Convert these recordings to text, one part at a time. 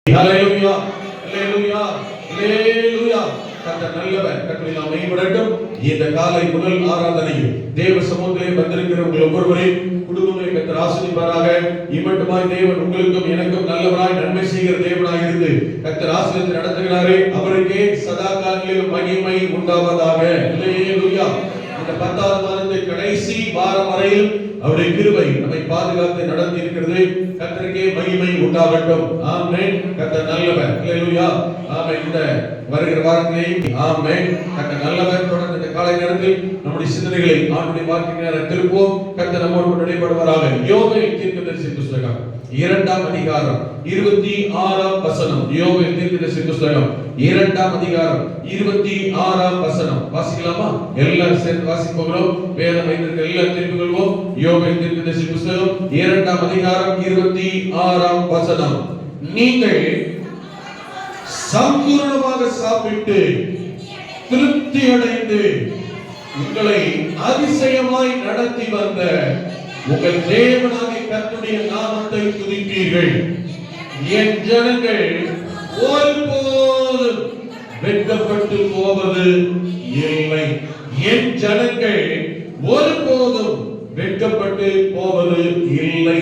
ஹல்லேலூயா ஹல்லேலூயா ஹல்லேலூயா. கர்த்தர் நல்லவர். கர்த்தரை நாம் மகிமைப்படட்டும். இந்த காலை முதல் ஆராதனையில் தேவ சமூகத்திலே வந்திருக்கிற உங்கள் ஒவ்வொருவரையும் குடும்பங்களை கர்த்தர் ஆசீர்வதிப்பாராக. இம்மட்டுமாய் தேவன் உங்களுக்கும் எனக்கும் நல்லவராய் நன்மை செய்கிற தேவனாய் இருந்து கர்த்தர் ஆசீர்வதித்து நடத்துகிறாரே, அவருக்கே சதா காலங்களிலும் மகிமை உண்டாவதாக. ஹல்லேலூயா. இந்த 10வது மாதத்தின் கடைசி வாரம் வரையில் அவருடைய கிருபை நம்மை பாதுகாத்து நடத்தி இருக்கிறது. கர்த்தருக்கே மகிமை உண்டாகட்டும். ஆமென். கர்த்தர் நல்லவர். ஹல்லேலூயா. ஆமென். இந்த வருகிற வாரத்திலே ஆமென். கர்த்தர் நல்லவர். தொடர்ந்து இந்த காலை நேரத்தில் நம்முடைய சிந்தனைகளை ஆண்டுடைய வார்த்தையினால திருப்போம். கர்த்தர் நம்மோடு நடைபெறுவாராக. யோவேல் தீர்க்கதரிசி புத்தகம் 2ஆம் அதிகாரம் 26ஆம் வசனம். யோவேல் தீர்க்கதரிசி புத்தகம் 2ஆம் அதிகாரம் 26ஆம் வசனம். வாசிக்கலாமா? எல்லாரும் சேர்ந்து வாசிப்போம். வேதம் வைத்திருக்கிற எல்லாரும் திருப்பிக் கொள்வோம். யோவேல் தீர்க்கதரிசி புத்தகம் 2ஆம் அதிகாரம் 26ஆம் வசனம். நீங்கள் சம்பூர்ணமாக சாப்பிட்டு திருப்தி அடைந்து உங்களை அதிசயமாய் நடத்தி வந்த உங்கள் தேவனாகிய கர்த்தருடைய நாமத்தை துதிப்பீர்கள். என் ஜனங்கள் ஒருபோதும் வெட்கப்பட்டு போவது இல்லை. என் ஜனங்கள் ஒருபோதும் வெட்கப்பட்டு போவது இல்லை.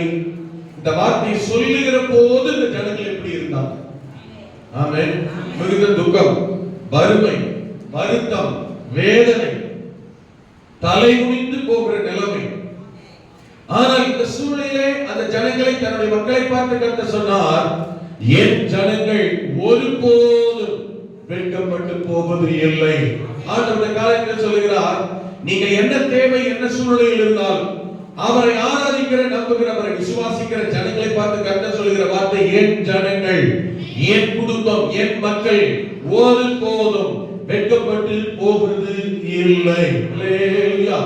இந்த வார்த்தை சொல்லுகிற போது இந்த ஜனங்கள் எப்படி இருந்தாங்க? ஆமென். மிகுந்த துக்கம், வறுமை, வருத்தம், வேதனை, தலை குனிந்து போகிற நிலைமை. ஆனால் இந்த சூழ்நிலையிலே அந்த ஜனங்களை, தன்னுடைய மக்களை பார்த்து கர்த்தர் சொன்னார், என் ஜனங்கள் ஒருபோதும் வெட்கப்பட்டு போவது இல்லை. ஆண்டவர் காலத்தில் சொல்லுகிறார், நீங்க என்ன தேவை, என்ன சூழ்நிலையில் இருந்தால் அவரை ஆராதிக்கிற, நம்புகிற, அவரை விசுவாசிக்கிற ஜனங்களை பார்த்து கர்த்தர் சொல்லுகிற வார்த்தை, என் ஜனங்கள், என் குடும்பம், என் மக்கள் ஒருபோதும் வெட்கப்பட்டு போவது இல்லை. ஹல்லேலூயா.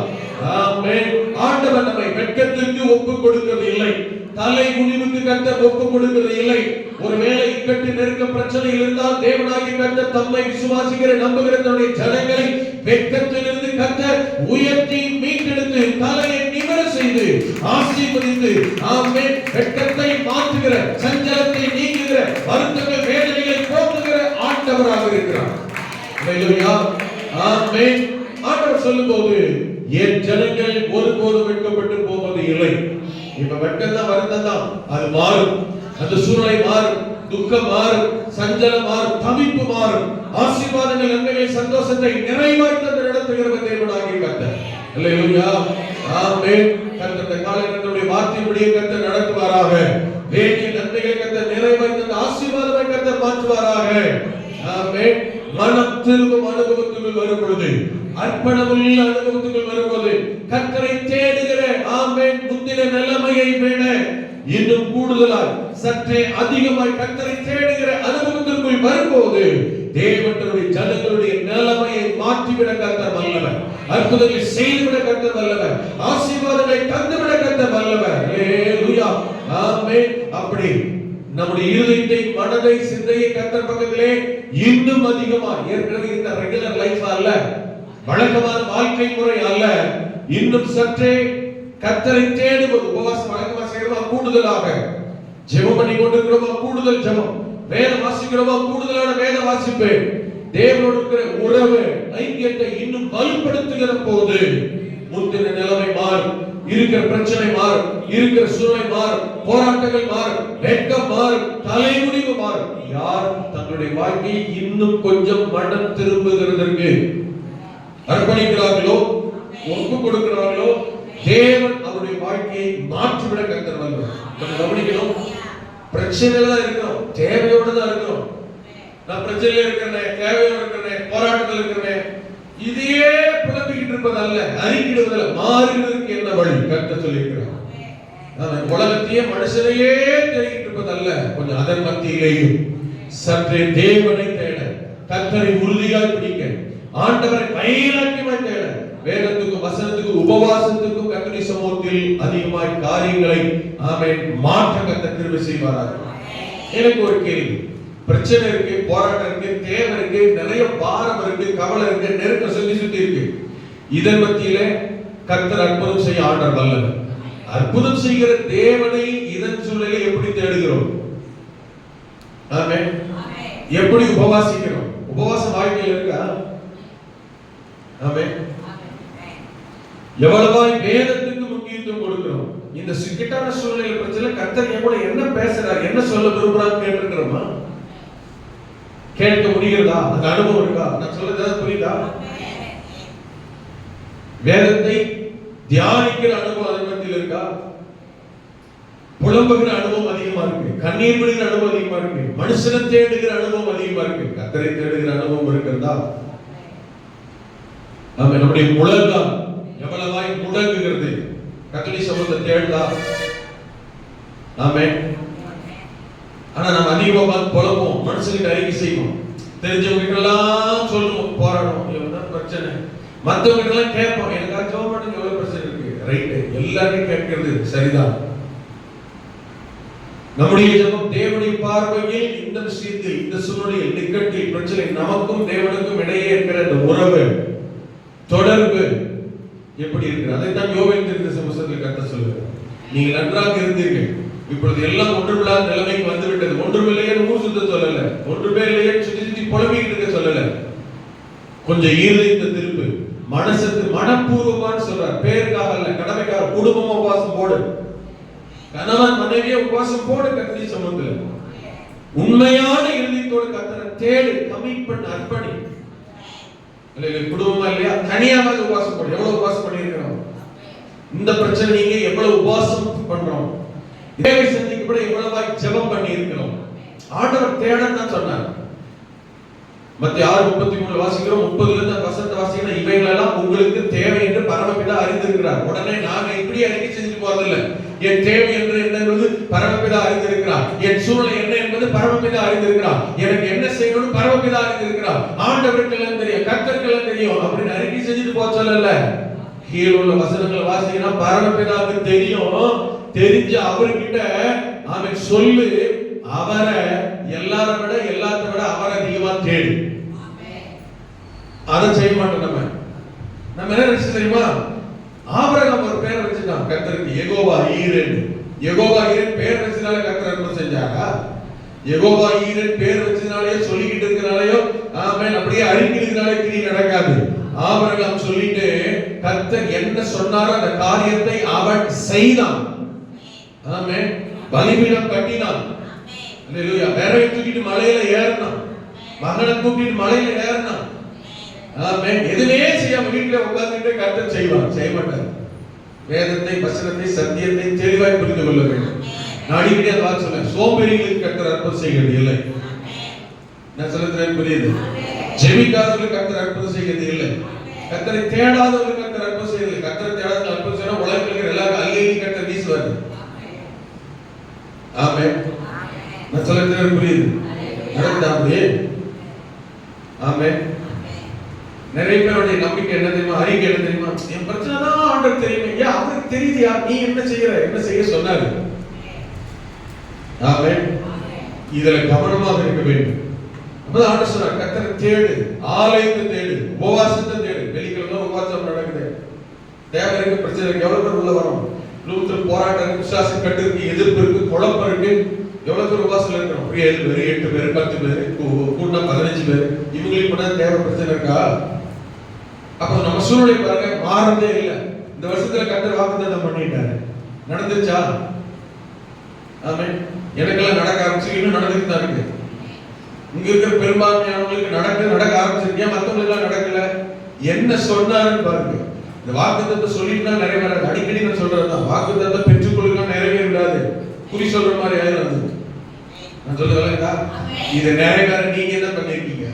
ஆமென். ஆண்டவர் நம்மை வெட்கத்திற்கு ஒப்புக் கொடுக்கிறது இல்லை. தலை குனிவுக்கு கர்த்தர் ஒப்புக் கொடுக்கிறது இல்லை. ஒருவேளை இக்கட்டு நெருக்க பிரச்சனை இருந்தால் தேவனாகிய கர்த்தர் தம்மை விசுவாசிக்கிற, நம்புகிற தன்னுடைய ஜனங்களை வெட்கத்திலிருந்து கர்த்தர் உயர்த்தி மீட்டெடுத்து தலையை நிமிர செய்து ஆசீர்வதித்து, ஆமென், வெட்கத்தை மாற்றுகிற, சஞ்சலத்தை நீக்குகிற, வருத்தங்கள் வேதனைகளை போக்குகிற ஆண்டவராக இருக்கிறார். ஹல்லேலூயா. ஆமென். ஆண்டவர் சொல்லும்போது, என் ஜனங்கள் ஒருபோதும் வெட்கப்பட்டு போவது இல்லை. இப்ப வெட்கம் தான், வருத்தம் தான், அது மாறும். அந்த சூழ்நிலை மாறும், துக்கம் மாறும், சஞ்சலம் மாறும், தவிப்பு மாறும். ஆசீர்வாதங்கள், நன்மைகள், சந்தோஷத்தை நிறைவாய் தந்து நடத்துகிற தேவனாகிய கர்த்தர். ஹல்லேலூயா. ஆமென். கர்த்தர் காலையினுடைய வார்த்தையின்படியே கர்த்தர் நடத்துவாராக. வேண்டிய நன்மைகளை கர்த்தர் நிறைவாய் தந்து ஆசீர்வாதத்தை கர்த்தர் மாற்றுவாராக. ஆமென். மனம் திரும்பும் அனுபவத்துக்குள் வரும் பொழுது, அர்ப்பணமுள்ள அனுபவத்துக்குள் வரும்போது, கர்த்தரை தேடுகிற, ஆமென், முந்தின நிலைமையை விட இன்னும் கூடுதலாய் சற்றே அதிகமாய் கர்த்தரை தேடுகிற அனுபவத்திற்குள் வரும்போது தேவனுடைய ஜனங்களுடைய நிலைமையை மாற்றிவிட கர்த்தர் வல்லவர். அற்புதங்களை செய்துவிட கர்த்தர் வல்லவர். ஆசீர்வாதங்களை தந்துவிட கர்த்தர் வல்லவர். ஹல்லேலூயா. ஆமென். அப்படி நம்முடைய இருதயத்தை, மனதை, சிந்தையை கர்த்தர் பக்கத்திலே இன்னும் அதிகமா, ஏற்கனவே இந்த ரெகுலர் லைஃப் அல்ல, வழக்கமான வாழ்க்கை முறை அல்ல, இன்னும் சற்றே கர்த்தரை தேடுவது, உபவாசம் வழக்கமா செய்யறோமா, கூடுதலாக ஜெபம் பண்ணி கொண்டிருக்கிறோமா, கூடுதல் ஜெபம், வேதம் வாசிக்கிறோமா, கூடுதலான வேத வாசிப்பு, தேவனோடு இருக்கிற உறவு, ஐக்கியத்தை இன்னும் வலுப்படுத்துகிற போது முந்தின நிலைமை மாறும், இருக்கிற பிரச்சனை மாறும், இருக்கிற சூழ்நிலை மாறும், போராட்டங்கள் மாறும், வெட்கம் மாறும், தலைமுடிவு மாறும். யார் தங்களுடைய வாழ்க்கையை இன்னும் கொஞ்சம் மனம் திரும்புகிறதற்கு அர்ப்பணிக்கிறார்களோ, ஒப்பு கொடுக்கிறார்களோ, தேவன் அவருடைய வாழ்க்கையை மாற்றிவிட கர்த்தர் வல்லவர். நம்ம கவனிக்கணும், பிரச்சனையில தான் இருக்கிறோம், தேவையோட தான் இருக்கிறோம். நான் பிரச்சனையில இருக்கிறேன், தேவையோட இருக்கிறேன், போராட்டத்தில் இருக்கிறேன், இதையே புலம்பிக்கிட்டு இருப்பதல்ல, அறிக்கிடுவதல்ல, மாறுவதற்கு என்ன வழி கர்த்தர் சொல்லியிருக்கிறார். உலகத்தையே, மனுஷனையே தேடிக்கிட்டு இருப்பதல்ல, கொஞ்சம் அதன் மத்தியிலேயும் சற்றே தேவனை தேட, கர்த்தரை உறுதியாய் பிடிக்க, ஆண்டவரை வைராக்கியமாய் தேட, வேதத்துக்கும் வசனத்துக்கும் உபவாசத்துக்கும் கர்த்தருடைய சமூகத்தில் அதிகமாய் காரியங்களை, ஆமென், மாற்ற கர்த்தர் கிருபை செய்வாராக. எனக்கு ஒரு கேள்வி, பிரச்சனை இருக்கு, போராட்டம் இருக்கு, தேவை இருக்கு, நிறைய பாரம் இருக்கு, கவலை இருக்கு, நெருக்கம் சுத்தி இருக்கு. இதன் மத்தியில கர்த்தர் அற்புதம் செய்ய ஆண்டவர் வல்லவர். அற்புதம் செய்கிற தேவனை இதன் சூழ்நிலை எப்படி தேடுகிறோம்? ஆமென். எப்படி உபவாசிக்கிறோம்? உபவாச வாழ்க்கையில் இருக்கா? ஆமென். எவ்வளவாய் வேதத்துக்கு முக்கியத்துவம் கொடுக்கிறோம். இந்த சிக்கட்டான சூழ்நிலை பிரச்சனை கர்த்தர் எவ்வளவு என்ன பேசுறார், என்ன சொல்ல விரும்புறான்னு கேட்டிருக்கிறோமா? கேட்க முடிகிறதா? அந்த அனுபவம் இருக்கா? நான் சொல்றது புரியுதா? வேதத்தை தியானிக்கிற அனுபவம் அதன் மத்தியில் இருக்கா? புலம்புகிற அனுபவம் அதிகமா இருக்கு, கண்ணீர் விடுகிற அனுபவம் அதிகமா இருக்கு, மனுஷனை தேடுகிற அனுபவம் அதிகமா இருக்கு, கர்த்தரை தேடுகிற அனுபவம் இருக்கிறதா? ஆமென். நம்முடைய முழங்கால் எவ்வளவாய் முடங்குகிறது, கர்த்தருடைய சமூகத்தை தேடுதா? ஆமென். ஆனா நம்ம அதிகமா புலம்புவோம், மனுஷனுக்கு அறிக்கை செய்வோம், தெரிஞ்சவங்க எல்லாம் சொல்லுவோம், போராடுவோம், இவன் பிரச்சனை, மற்றவங்க எல்லாம் கேட்போம், எனக்கு ஜெபம் பண்ணுங்க, எவ்வளவு பிரச்சனை இருக்கு, ரைட்டு, எல்லாரையும் கேட்கிறது சரிதான். நம்முடைய ஜெபம் தேவனுடைய பார்வையில் இந்த விஷயத்தில், இந்த சூழ்நிலையில், நிக்கட்டில் பிரச்சனை, நமக்கும் தேவனுக்கும் இடையே இருக்கிற இந்த உறவு, தொடர்பு எப்படி இருக்கிறது? அதைத்தான் யோவேல் தீர்க்கதரிசி புத்தகத்தில் கர்த்தர் சொல்லுகிறார். நீங்கள் நன்றாக இருந்தீர்கள், இப்பொழுது எல்லாம் ஒன்றுமில்லாத நிலைமைக்கு வந்து விட்டது. ஒன்றுமில்லையே ஊர் சுத்த சொல்லல, ஒன்றுமே இல்லையே சுத்தி சுத்தி புலம்பிக்கிட்டு இருக்க சொல்லல. கொஞ்சம் ஈரத்தை திருப்பு, மனசுக்கு மனப்பூர்வமானு சொல்றார். பேருக்காக அல்ல, கடமைக்காக. குடும்பமா உபவாசம் போடு, கணவன் மனைவியை உபவாசம் போடு, கர்த்தருடைய சமூகத்தில் உண்மையான இருதயத்தோடு கர்த்தரை தேடு, கமிட் பண்ண, அர்ப்பணி. குடும்பமா இல்லையா, தனியாக உபவாசம் போடு. எவ்வளவு உபவாசம் பண்ணியிருக்கிறோம்? இந்த பிரச்சனை நீங்க எவ்வளவு உபவாசம் பண்றோம்? தேவை சந்திக்கப்பட எவ்வளவாய் ஜெபம் பண்ணி இருக்கிறோம்? ஆண்டவர் தேடன்னு தான் சொன்னார். மத்திய 6:33 வாசிக்கிறோம். 30ல இருந்து வசனத்தை வாசிக்கிறோம். இவைகளெல்லாம் உங்களுக்கு தேவை என்று பரமபிதா அறிந்திருக்கிறார். உடனே நாங்க இப்படி அறிக்கை செஞ்சு போறதில்லை. என் தேவை என்று என்ன என்பது பரமபிதா அறிந்திருக்கிறார். என் சூழ்நிலை என்ன என்பது பரமபிதா அறிந்திருக்கிறார். எனக்கு என்ன செய்யணும்னு பரமபிதா அறிந்திருக்கிறார். ஆண்டவருக்கு எல்லாம் தெரியும், கர்த்தருக்கு எல்லாம் தெரியும் அப்படின்னு அறிக்கை செஞ்சுட்டு போக சொல்லல. கீழே உள்ள வசனங்களை வாசிக்கிறோம். பரமபிதாவுக்கு தெரியும், தெரிஞ்ச அவர்கிட்ட அவன் சொல்லு, அவரை எல்லாரை விட எல்லாத்தை விட அவரை அதிகமா தேடு. அதை செய்ய மாட்டோம். நம்ம என்ன நினைச்சு தெரியுமா? ஆபிரகாம் ஒரு பேர் வச்சுட்டான் கர்த்தருக்கு, யெகோவா ஈரேன். யெகோவா ஈரேன் பேர் வச்சதுனால கர்த்தர் அற்புதம் செஞ்சாரா? யெகோவா ஈரேன் பேர் வச்சதுனாலயோ சொல்லிக்கிட்டு இருக்கனாலயோ ஆமென் அப்படியே அறிக்கையினாலே கிரியை நடக்காது. ஆபிரகாம் சொல்லிட்டு கர்த்தர் என்ன சொன்னாரோ அந்த காரியத்தை அவன் செய்தான். ஆமென். பலிபீடம் கட்டினான். அல்லேலூயா. வேறவை தூக்கிட்டு மலையில ஏறினான், மகனை தூக்கிட்டு மலையில ஏறினான். ஆமென். எதுவுமே செய்யாம வீட்டுல உட்கார்ந்துட்டு கர்த்தர் செய்வார்? செய்ய மாட்டார். வேதத்தை, வசனத்தை, சத்தியத்தை தெளிவாய் புரிந்து கொள்ள வேண்டும். நான் அடிக்கடி அந்த வார்த்தை சொல்றேன், சோம்பேறிகளுக்கு கர்த்தர் அற்புதம் செய்கிறது இல்லை. நான் சொல்றேன் புரியுது? ஜெபிக்காதவர்களுக்கு கர்த்தர் அற்புதம் செய்கிறது இல்லை. கர்த்தரை தேடாதவர்களுக்கு கர்த்தர் அற்புதம் செய்யறது. கர்த்தரை தேடாதவர்கள் அற்புதம் செய்யறா உலகத்தில் இருக்கிற எல்லாரும் அல்லேலூயா கர்த்தர் வீசுவார். ஆமென். நான் சொல்றேன் புரியுது? நடக்குதா அப்படியே? ஆமென். நிறைய பேருடைய நம்பிக்கை என்ன தெரியுமா, அறிக்கை என்ன தெரியுமா, என் பிரச்சனை தான் ஆண்டவர் தெரியுமே. ஏன் அவருக்கு தெரியுதியா, நீ என்ன செய்யற, என்ன செய்ய சொன்னாரு? ஆமென். இதுல கவனமாக இருக்க வேண்டும். அப்பதான் ஆண்டவர் சொன்னார், கர்த்தரை தேடு, ஆலயத்தை தேடு, உபவாசத்தை தேடு. வெள்ளிக்கிழமை உபவாசம் நடக்குது, தேவை இருக்கு, பிரச்சனை இருக்கு, எவ்வளவு பேர் உள்ள வரும்? குடும்பத்தில் போராட்டம் இருக்கு, விசுவாசம் கட்டு இருக்கு, எதிர்ப்பு இருக்கு, குழப்பம் இருக்கு. எவ்வளவு பேர் உபவாசம் இருக்கிறோம்? 7 பேர், 8 பேர், 10 பேர், கூட்டினா 15 பேர். இவங்களுக்கு கூட தேவை பிரச்சனை இருக்கா? அப்ப நம்ம சூழ்நிலை பாருங்க, மாறதே இல்லை. இந்த வருஷத்துல கர்த்தர் வாக்குத்தத்தம் பண்ணிட்டாரு, நடந்துச்சா? ஆமென். எனக்கெல்லாம் நடக்க ஆரம்பிச்சு, இன்னும் நடந்துட்டு தான் இருக்கு. இங்க இருக்கிற பெரும்பான்மையானவங்களுக்கு நடக்க ஆரம்பிச்சிருக்கீங்க, மற்றவங்களுக்கு எல்லாம் நடக்கல. என்ன சொன்னாருன்னு பாருங்க. இந்த வாக்குத்தத்தத்தை சொல்லிட்டு தான் நிறைவேறாது. அடிக்கடி நான் சொல்றதுதான், வாக்குத்தத்தத்தை பெற்றுக்கொள்ளுங்க நிறைவேறாது, குறி சொல்ற மாதிரி ஆயிடும். நான் சொல்லுவேன், இது நிறைவேற நீங்க என்ன பண்ணிருக்கீங்க,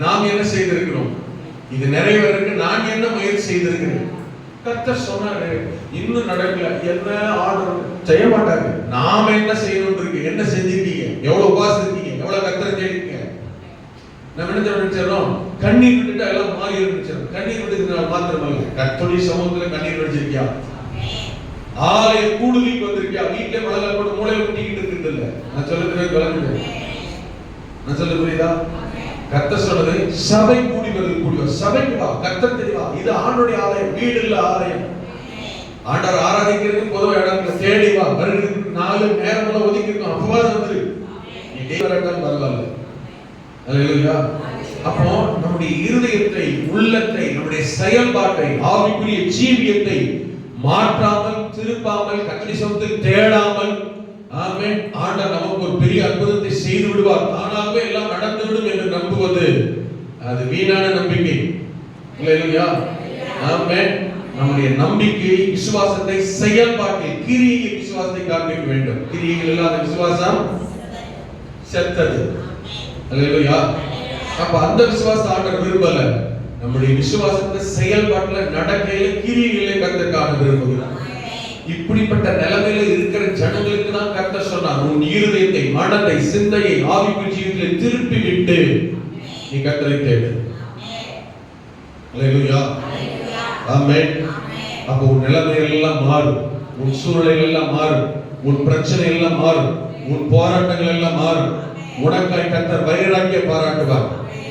நாம் என்ன செய்திருக்கிறோம், இது நிறைவேறக்கு நான் என்ன முயற்சி செய்திருக்கிறேன். கர்த்தர் சொன்னாரு, இன்னும் நடக்கல, என்ன ஆர்டர் செய்ய மாட்டாங்க. நாம என்ன செய்யணும் இருக்கு, என்ன செஞ்சிருக்கீங்க, எவ்வளவு உபவாசம் இருக்கீங்க, எவ்வளவு கர்த்தரை தேடிக்கீங்க. நம்ம என்ன நினைச்சோம், கண்ணீர் விட்டுட்டா எல்லாம் மாறி இருந்துச்சோம். கண்ணீர் விட்டதுனால மாத்திரமல்ல, கர்த்தருடைய சமூகத்துல கண்ணீர் வச்சிருக்கியா, ஆலய கூடுதலுக்கு வந்திருக்கியா, வீட்டுல மழை போட்டு மூளையில குட்டிக்கிட்டு இருக்குது இல்ல. நான் சொல்லுறது விளங்குது? நான் சொல்ல புரியுதா? கர்த்தர் சொன்னது சபை கூடி வருது, கூடி வா, சபைக்கு வா, கர்த்தர் தெரிவா. இது ஆண்டவருடைய ஆலயம், வீடு இல்ல ஆலயம். ஆண்டவர் ஆராதிக்கிறதுக்கு பொதுவாக இடத்துல தேடி வா, வருகிறதுக்கு 4 நேரம் ஒதுக்கி இருக்கும். அப்பவாது வந்துரு, நீ வராட்டாலும் பரவாயில்ல. அல்லேலூயா. அப்போ நம்முடைய இருதயத்தை, உள்ளத்தை, நம்முடைய செயல்பாட்டை, ஆவிக்குரிய ஜீவியத்தை மாற்றாமல், திருப்பாமல், கர்த்தருடைய சமூகத்தில் தேடாமல், ஆமென், ஆண்டவர் நமக்கு ஒரு பெரிய அற்புதத்தை செய்து விடுவார், தானாகவே எல்லாம் நடந்துவிடும் என்று நம்புவது அது வீணான நம்பிக்கை. அல்லேலூயா. ஆமென். நம்முடைய நம்பிக்கை, விசுவாசத்தை செயல்பாட்டில், கிரியை விசுவாசத்தை காண்பிக்க வேண்டும். கிரியைகள் இல்லாத விசுவாசம் செத்தது. அல்லேலூயா. அப்ப அந்த விசுவாசத்தை ஆண்டவர் விரும்பல. நம்முடைய விசுவாசத்தை செயல்பாட்டுல, நடக்கையில, கிரியைகளை கர்த்தர் காண விரும்புகிறார். இப்படிப்பட்ட நிலைமையில இருக்கிற ஜனங்களுக்கு தான் கர்த்தர் சொன்னார், உன் இருதயத்தை, மனதை, சிந்தையை ஆவிக்குரிய ஜீவியத்தில் திருப்பி விட்டு நீ கர்த்தரை தேடு. அல்லேலூயா. ஆமென். அப்போ உன் நிலைமை எல்லாம் மாறும், உன் சூழ்நிலை எல்லாம் மாறும், உன் பிரச்சனை எல்லாம் மாறும், உன் போராட்டங்கள் எல்லாம் மாறும். உனக்காய் கர்த்தர் வைராக்கிய பாராட்டுவார்,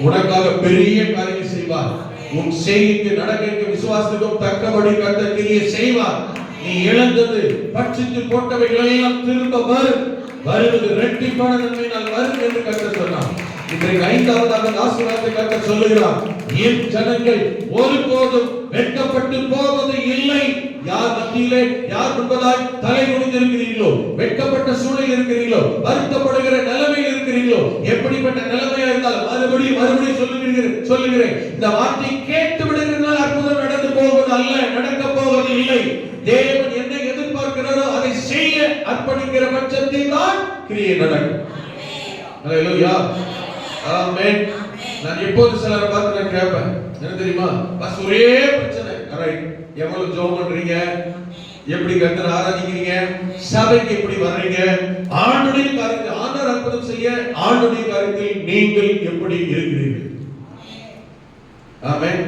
உனக்காக பெரிய காரியம் செய்வார். உன் செய்கைக்கு, நடக்கைக்கு, விசுவாசத்துக்கும் தக்கபடி கர்த்தர் கிரியை செய்வார். நீ இழந்தது, பட்சித்து போட்டவைகள் எல்லாம் திரும்ப வரும், வருவது இரட்டிப்பான நன்மையினால் வரும் என்று கர்த்தர் சொன்னார். இன்றைக்கு ஐந்தாவதாக ஆசீர்வாதத்தை கர்த்தர் சொல்லுகிறார், என் ஜனங்கள் ஒருபோதும் வெட்கப்பட்டு போவது இல்லை. யார் மத்தியிலே, யார் முன்பதாய் தலை குனிந்திருக்கிறீர்களோ, வெட்கப்பட்ட சூழலில் இருக்கிறீர்களோ, வருத்தப்படுகிற நிலைமையில் இருக்கிறீர்களோ, எப்படிப்பட்ட நிலைமையா இருந்தாலும் மறுபடியும் சொல்லுகிறேன், இந்த வார்த்தை கேட்டு விடுகிறதுனால் அற்புதம் நடந்து போவது அல்ல, நடக்க போவது இல்லை. தேவன் என்ன எதிர்பார்க்கிறாரோ அதை செய்ய அர்ப்பணிக்கிற பட்சத்தில் தான் கிரியை நடக்கும். அல்லேலூயா. ஆமென். நான் எப்போது சிலரை பார்த்து நான் கேட்பேன், என்ன தெரியுமா, பஸ் ஒரே பிரச்சனை, ரைட், எவ்வளவு ஜெபம் பண்றீங்க, எப்படி கர்த்தரை ஆராதிக்கிறீங்க, சபைக்கு எப்படி வர்றீங்க, ஆண்டுடைய காரியத்தில் ஆண்டவர் அற்புதம் செய்ய ஆண்டுடைய காரியத்தில் நீங்கள் எப்படி இருக்கிறீர்கள். ஆமென்.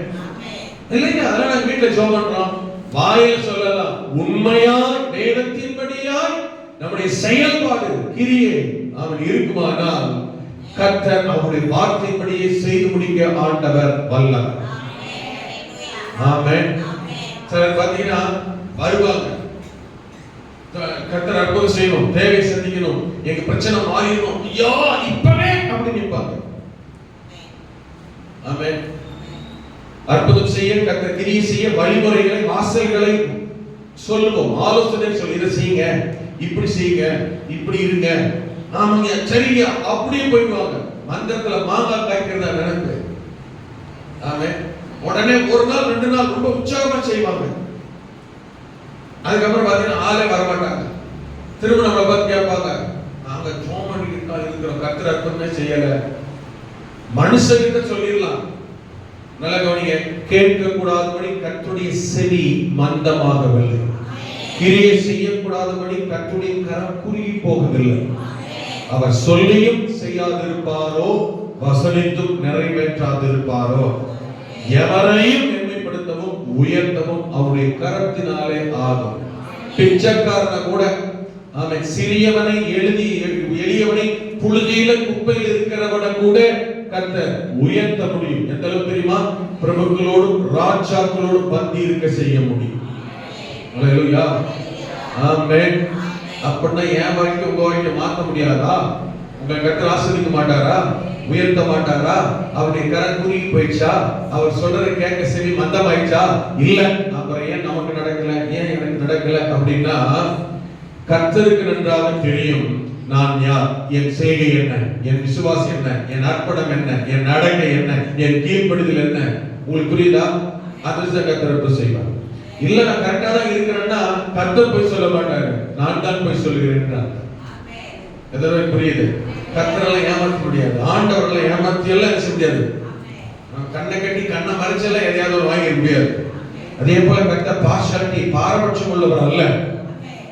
இல்லையா, அதெல்லாம் நாங்க வீட்டுல ஜெபம் பண்றோம், வாயில சொல்லலாம், உண்மையாய் வேதத்தின்படியாய் நம்முடைய செயல்பாடு, கிரியை அவன் இருக்குமானால் கர்த்தர் அவருடைய வார்த்தைப்படியே செய்து முடிக்க ஆண்டவர் வல்லவர். ஆமென். சிலர் பாத்தீங்கன்னா வருவாங்க, கர்த்தர் அற்புதம் செய்யணும், தேவை சந்திக்கணும், எங்க பிரச்சனை மாறிடணும், ஐயோ இப்பவே அப்படி நிற்பாங்க. ஆமென். அற்புதம் செய்ய, கர்த்தர் கிரியை செய்ய வழிமுறைகளை, வாசல்களை சொல்லுவோம், ஆலோசனை சொல்லி, இதை செய்யுங்க, இப்படி செய்யுங்க, இப்படி இருங்க, ஆமாங்க சரிங்க, அப்படியே போயிடுவாங்க. மந்திரத்துல மாங்காய் காய்க்கிறதா நினைப்பு. ஆமென். உடனே ஒரு நாள் 2 நாள் ரொம்ப உற்சாகமா செய்வாங்க, அதுக்கப்புறம் பாத்தீங்கன்னா ஆளே வரமாட்டாங்க. திரும்ப நம்மளை பார்த்து கேட்பாங்க, நாங்க ஜோம் இருக்கிறோம், கர்த்தர் அற்புதமே செய்யல. மனுஷங்கிட்ட சொல்லிடலாம், நல்ல கவனிங்க, கேட்க கூடாதபடி கர்த்தருடைய செவி மந்தமாகவில்லை, கிரியை செய்யக்கூடாதபடி கர்த்தருடைய கரம் குறுகி போகவில்லை. அவர் சொல்லியும் செய்யாதிருப்பாரோ, வசனித்தும் நிறைவேற்றாதிருப்பாரோ, எவரையும் மேன்மைப்படுத்தவும் உயர்த்தவும் அவருடைய கரத்தினாலே ஆகும். பிச்சைக்காரனை கூட, அவன் சிறியவனை, எளியவனை, புழுதியில குப்பையில் இருக்கிறவனை கூட கர்த்தர் உயர்த்த முடியும். எந்த அளவுக்கு தெரியுமா, பிரபுக்களோடும் ராஜாக்களோடும் பந்தி இருக்க செய்ய முடியும். அல்லேலூயா. ஆமென். அப்படின்னா என் வாழ்க்கை உங்க வாழ்க்கை மாற்ற முடியாதா? உங்களை கர்த்தர் ஆசீர்வதிக்க மாட்டாரா, உயர்த்த மாட்டாரா? அவருடைய கரம் குறுகி போயிடுச்சா, அவர் சொல்றதை கேட்க செவி மந்தமாயிடுச்சா? இல்ல. அப்புறம் ஏன் நமக்கு நடக்கல, ஏன் எனக்கு நடக்கல அப்படின்னா, கர்த்தருக்கு நன்றாக தெரியும் நான் யார், என் செய்கை என்ன, என் விசுவாசம் என்ன, என் அர்ப்பணம் என்ன, என் நடக்கை என்ன, என் கீழ்ப்படிதல் என்ன. உங்களுக்கு புரியுதா? அதுதான் கர்த்தர் செய்வார். இல்ல நான் கரெக்டா தான் இருக்கிறேன்னா கர்த்தர் போய் சொல்ல மாட்டாரு, நான் தான் போய் சொல்லுகிறேன். எதோ புரியுது? கர்த்தரை ஏமாற்ற முடியாது, ஆண்டவர்களை ஏமாற்றி எல்லாம் செய்ய முடியாது. கண்ணை கட்டி கண்ணை மறைச்செல்லாம் எதையாவது ஒரு வாங்கிட முடியாது. அதே போல கர்த்தர் பார்ஷாலிட்டி, பாரபட்சம் உள்ளவர் அல்ல.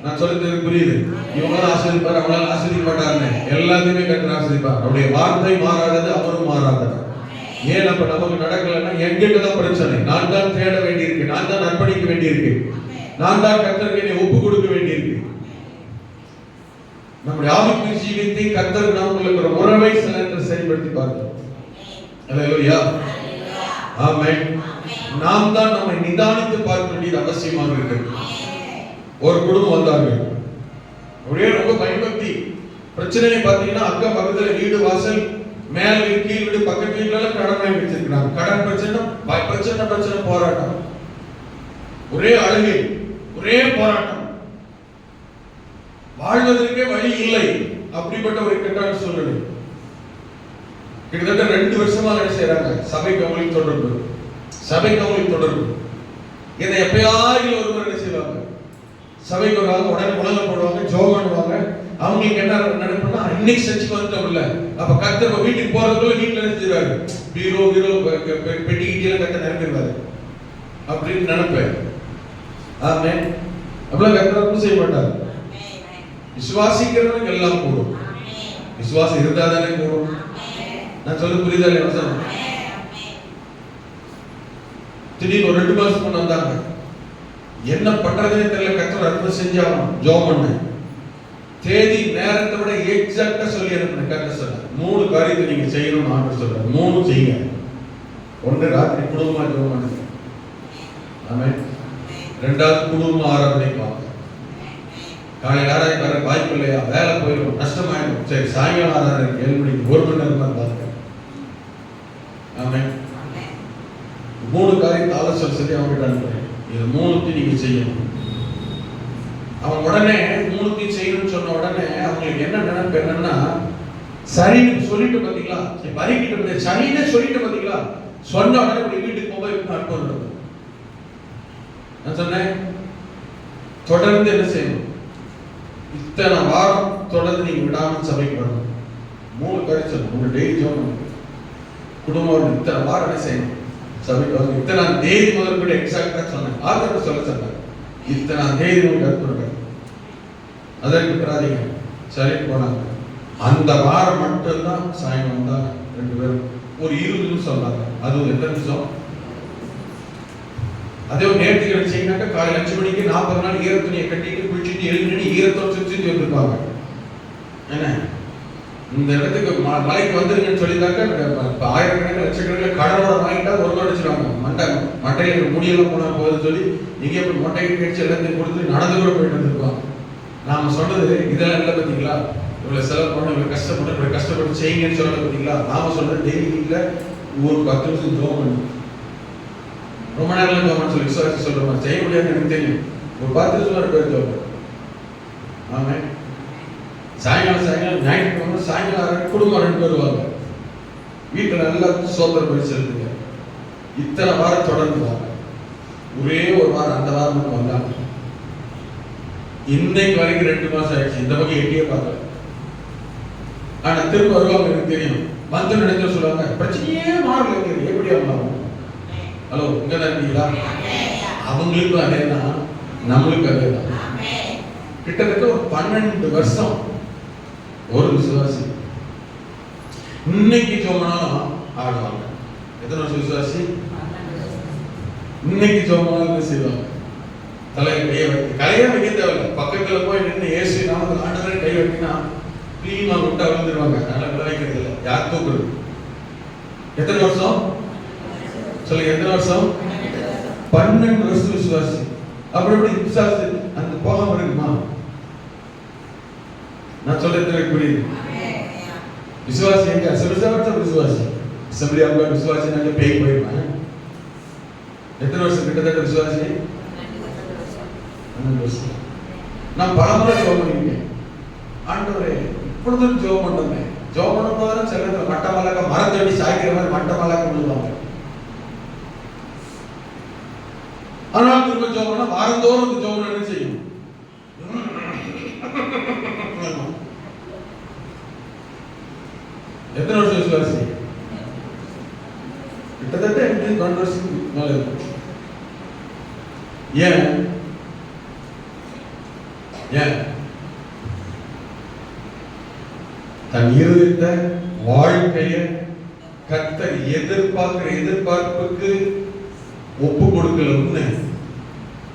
நான் சொல்றது புரியுது? இவங்களாம் ஆசீர்வதிப்பார், அவங்களால ஆசீர்வதிக்க மாட்டாருன்னு எல்லாத்தையுமே கர்த்தர் ஆசீர்வதிப்பார். அவருடைய வார்த்தை மாறாதது, அவரும் மாறாதவர். ஏன் அப்ப நமக்கு நடக்கலன்னா என்கிட்ட தான் பிரச்சனை, நான் தான் தேட வேண்டியிருக்கு, நான் தான் அர்ப்பணிக்க வேண்டியிருக்கு, நான் தான் கர்த்தருக்கு என்னை ஒப்பு கொடுக்க வேண்டியிருக்கு. நம்முடைய ஆவிக்குரிய ஜீவியத்தை கர்த்தருக்கு நமக்குள்ள இருக்கிற உறவை சிலர் சரிப்படுத்தி பார்க்கிறோம். அல்லேலூயா. ஆமென். நாம் தான் நம்மை நிதானித்து பார்க்க வேண்டியது அவசியமாக இருக்கிறது. ஒரு குடும்பம் வந்தார்கள், ஒரே ரொம்ப பயபக்தி, பிரச்சனையை பார்த்தீங்கன்னா அக்கம் பக்கத்துல வீடு வாசல், மேல் வீடு, கீழ் வீடு, பக்கத்து வீட்டுல எல்லாம் கடன் வாங்கி வச்சிருக்கிறாங்க. கடன் பிரச்சனை போராட்டம், ஒரே அழுகை, ஒரே போராட்டம், வாழ்வதற்கே வழி இல்லை. அப்படிப்பட்ட ஒரு இக்கட்டான சூழ்நிலை. கிட்டத்தட்ட 2 வருஷமா என்ன செய்யறாங்க? சபை கவுன்சிலிங் தொடர்பு. இதை எப்பயாவது ஒருவர் என்ன செய்வாங்க? சபைக்கு வருவாங்க, உடனே உலக போடுவாங்க, ஜோம் பண்ணுவாங்க. அவங்களுக்கு என்ன நினைப்புனா, இன்னைக்கு சர்ச்சுக்கு வந்துட்டோம்ல, அப்ப கர்த்தர் வீட்டுக்கு போறதுக்குள்ள வீட்டுல நினைச்சிருவாரு, பீரோ பெட்டி கிட்டியில கர்த்தர் நினைப்பிருவாரு அப்படின்னு நினைப்பேன். ஆமே, அப்படிலாம் கர்த்தர் செய்ய மாட்டார். விசுவாசிக்கிறவனுக்கு எல்லாம் கூடும். விசுவாசம் இருந்தா தானே கூடும். நான் சொல்ல புரியுதா இல்லையா? திடீர்னு ஒரு 2 மாசம் கொண்டு வந்தாங்க. என்ன பண்றதுன்னு தெரியல. கர்த்தர் அற்புதம் செஞ்சாலும் ஜெபம் பண்ணேன். தேதி நேரத்தை விட எக்ஸாக்டா சொல்லி அனுப்பினேன். கர்த்தர் சொன்னார், 3 காரியத்தை நீங்க செய்யணும்னு ஆண்டவர் சொல்றார். 3 செய்யுங்க. 1 ராத்திரி குடும்பமா ஜெபம் பண்ணுங்க. ஆமென். 2வது குடும்பமா ஆராதனைப்பாங்க. காலையில் ஆராதனை வர வாய்ப்பு இல்லையா? வேலை போயிடும், நஷ்டமாயிடும். சரி, சாயங்காலம் ஆராதனை 7 மணிக்கு 1 மணி நேரம் தான் பாருங்க. ஆமென். 3 காரியத்தை ஆலோசனை சொல்லி அவங்ககிட்ட அனுப்புறேன். இது 3த்தையும் நீங்க செய்யணும். அவன் உடனே 3த்தையும் செய்யணும்னு சொன்ன உடனே அவங்களுக்கு என்ன நினைப்பு என்னன்னா, சரின்னு சொல்லிட்டு பாத்தீங்களா, வரிக்கிட்டு சரின்னு சொல்லிட்டு பாத்தீங்களா, சொன்ன உடனே வீட்டுக்கு போய் அற்புதம் நடக்கும். நான் சொன்னேன், தொடர்ந்து என்ன செய்யணும்? இத்தனை வாரம் தொடர்ந்து நீங்க விடாம சபைக்கு வரணும். 3 காரியம் சொல்லணும். உங்க டெய்லி ஜெபம், குடும்பம் இத்தனை வாரம் என்ன செய்யணும்? சபைக்கு வரணும். இத்தனை தேதி முதல் கூட எக்ஸாக்டா சொன்னேன். ஆதரவு சொல்ல சொன்னாங்க. இத்தனை தேதி உங்களுக்கு அற்புதம். அதற்கு பிராதிங்க சரி போனாங்க. அந்த வாரம் மட்டும்தான் சாயங்காலம் வந்தாங்க 2 பேரும். ஒரு 20 நிமிஷம் சொன்னாங்க. அது எத்தனை நிமிஷம்? அதே நேற்று கிடைச்சீங்கன்னாக்கா காலையில் 5 மணிக்கு 40 நாள் ஈர துணியை கட்டிட்டு குளிச்சுட்டு 7 மணி ஈரத்தோடு சுற்றி வந்திருப்பாங்க. என்ன இந்த இடத்துக்கு மலைக்கு வந்துருங்கன்னு சொல்லியிருந்தாக்க ஆயிரக்கணக்கில் லட்சக்கணக்கில் கடனோட வாங்கிட்டா ஒரு நாள் வச்சுருவாங்க. மட்டையில் முடியெல்லாம் போனால் போகுதுன்னு சொல்லி எங்கேயே போய் மொட்டைக்கு கடிச்சு எல்லாத்தையும் கொடுத்து நடந்து கூட போயிட்டு வந்துருப்பாங்க. நாம சொன்னது இதெல்லாம் இல்லை பார்த்தீங்களா? இவ்வளோ செலவு பண்ண, இவ்வளோ கஷ்டப்பட்டு செய்யுங்கன்னு சொல்லலை பார்த்தீங்களா? நாம சொன்னது டெய்லி வீட்டில் ஒரு 10 நிமிஷம் ஜெபம் பண்ணி ரொம்ப நேரம் ஜெபம் சொல்லி விசுவாசி சொல்றோம். செய்ய முடியாதுன்னு எனக்கு தெரியும். ஒரு 10 நிமிஷம் பேர் ஜெபம். ஆமே, சாயங்காலம் ஞாயிற்றுக்கிழமை சாயங்காலம் குடும்பம் 2 பேர் வருவாங்க. வீட்டில் நல்லா சோதனை பரிசெலுத்துங்க. இத்தனை வாரம் தொடர்ந்து வாங்க. ஒரே ஒரு வாரம் அந்த வாரம் மட்டும் வந்தாங்க. இன்னைக்கு வரைக்கும் 2 மாசம் ஆயிடுச்சு. இந்த பக்கம் எட்டியே பார்க்கல. ஆனா திரும்ப வருவாங்க. எனக்கு தெரியும். வந்து நினைச்ச சொல்லுவாங்க, பிரச்சனையே மாறல, எப்படியா மாறும்? ஹலோ, இங்கதான் இருக்கீங்களா? அவங்களுக்கும் அதே தான், நம்மளுக்கும் அதே தான். கிட்டத்தட்ட ஒரு 12 வருஷம் ஒரு விசுவாசி இன்னைக்கு ஜெபம்னாலும் ஆடுவாங்க. எத்தனை வருஷம் விசுவாசி? இன்னைக்கு ஜெபம்னாலும் செய்வாங்க. தலையில கையை வைக்க தேவையில்லை. பக்கத்துல போய் நின்று ஏசு நாம ஆண்டவரே கை வைக்கினா க்ளீனா விட்டா விழுந்துருவாங்க. அதனால விழ வைக்கிறது இல்லை. யார் தூக்குறது? எத்தனை வருஷம் சொல்லுங்க? எத்தனை வருஷம்? 12 வருஷம் விசுவாசி. அப்படி எப்படி விசுவாசி அந்த போகாம இருக்குமா? நான் சொல்றது புரியுது? விசுவாசி எங்க விசுவாசி அசம்பிளி அவங்க விசுவாசி நாங்க பேய் போயிருவாங்க. எத்தனை வருஷம்? கிட்டத்தட்ட விசுவாசி 12 வருஷம். நான் பலமுறை ஜெபம் பண்ணிருக்கேன். ஆண்டவரே இப்பொழுதும் ஜெபம் பண்ணுமே. ஜெபம் பண்ணும்போது சில மட்டமல்லாக்க மரத்தடி சாய்க்கிற மாதிரி மட்டமல்லாக்க விழுவாங்க. ஆனால் திரும்ப ஜெபம் பண்ணா வாரந்தோறும் ஜெபம் என்ன செய்யும்? எத்தனை வருஷம் விசுவாசி? கிட்டத்தட்ட 12 வருஷத்துக்கு மேல இருக்கு. ஏன் தன் இருதயத்தை வாழ்க்கைய கர்த்தர் எதிர்பார்க்கிற எதிர்பார்ப்புக்கு ஒப்பு கொடுக்கல.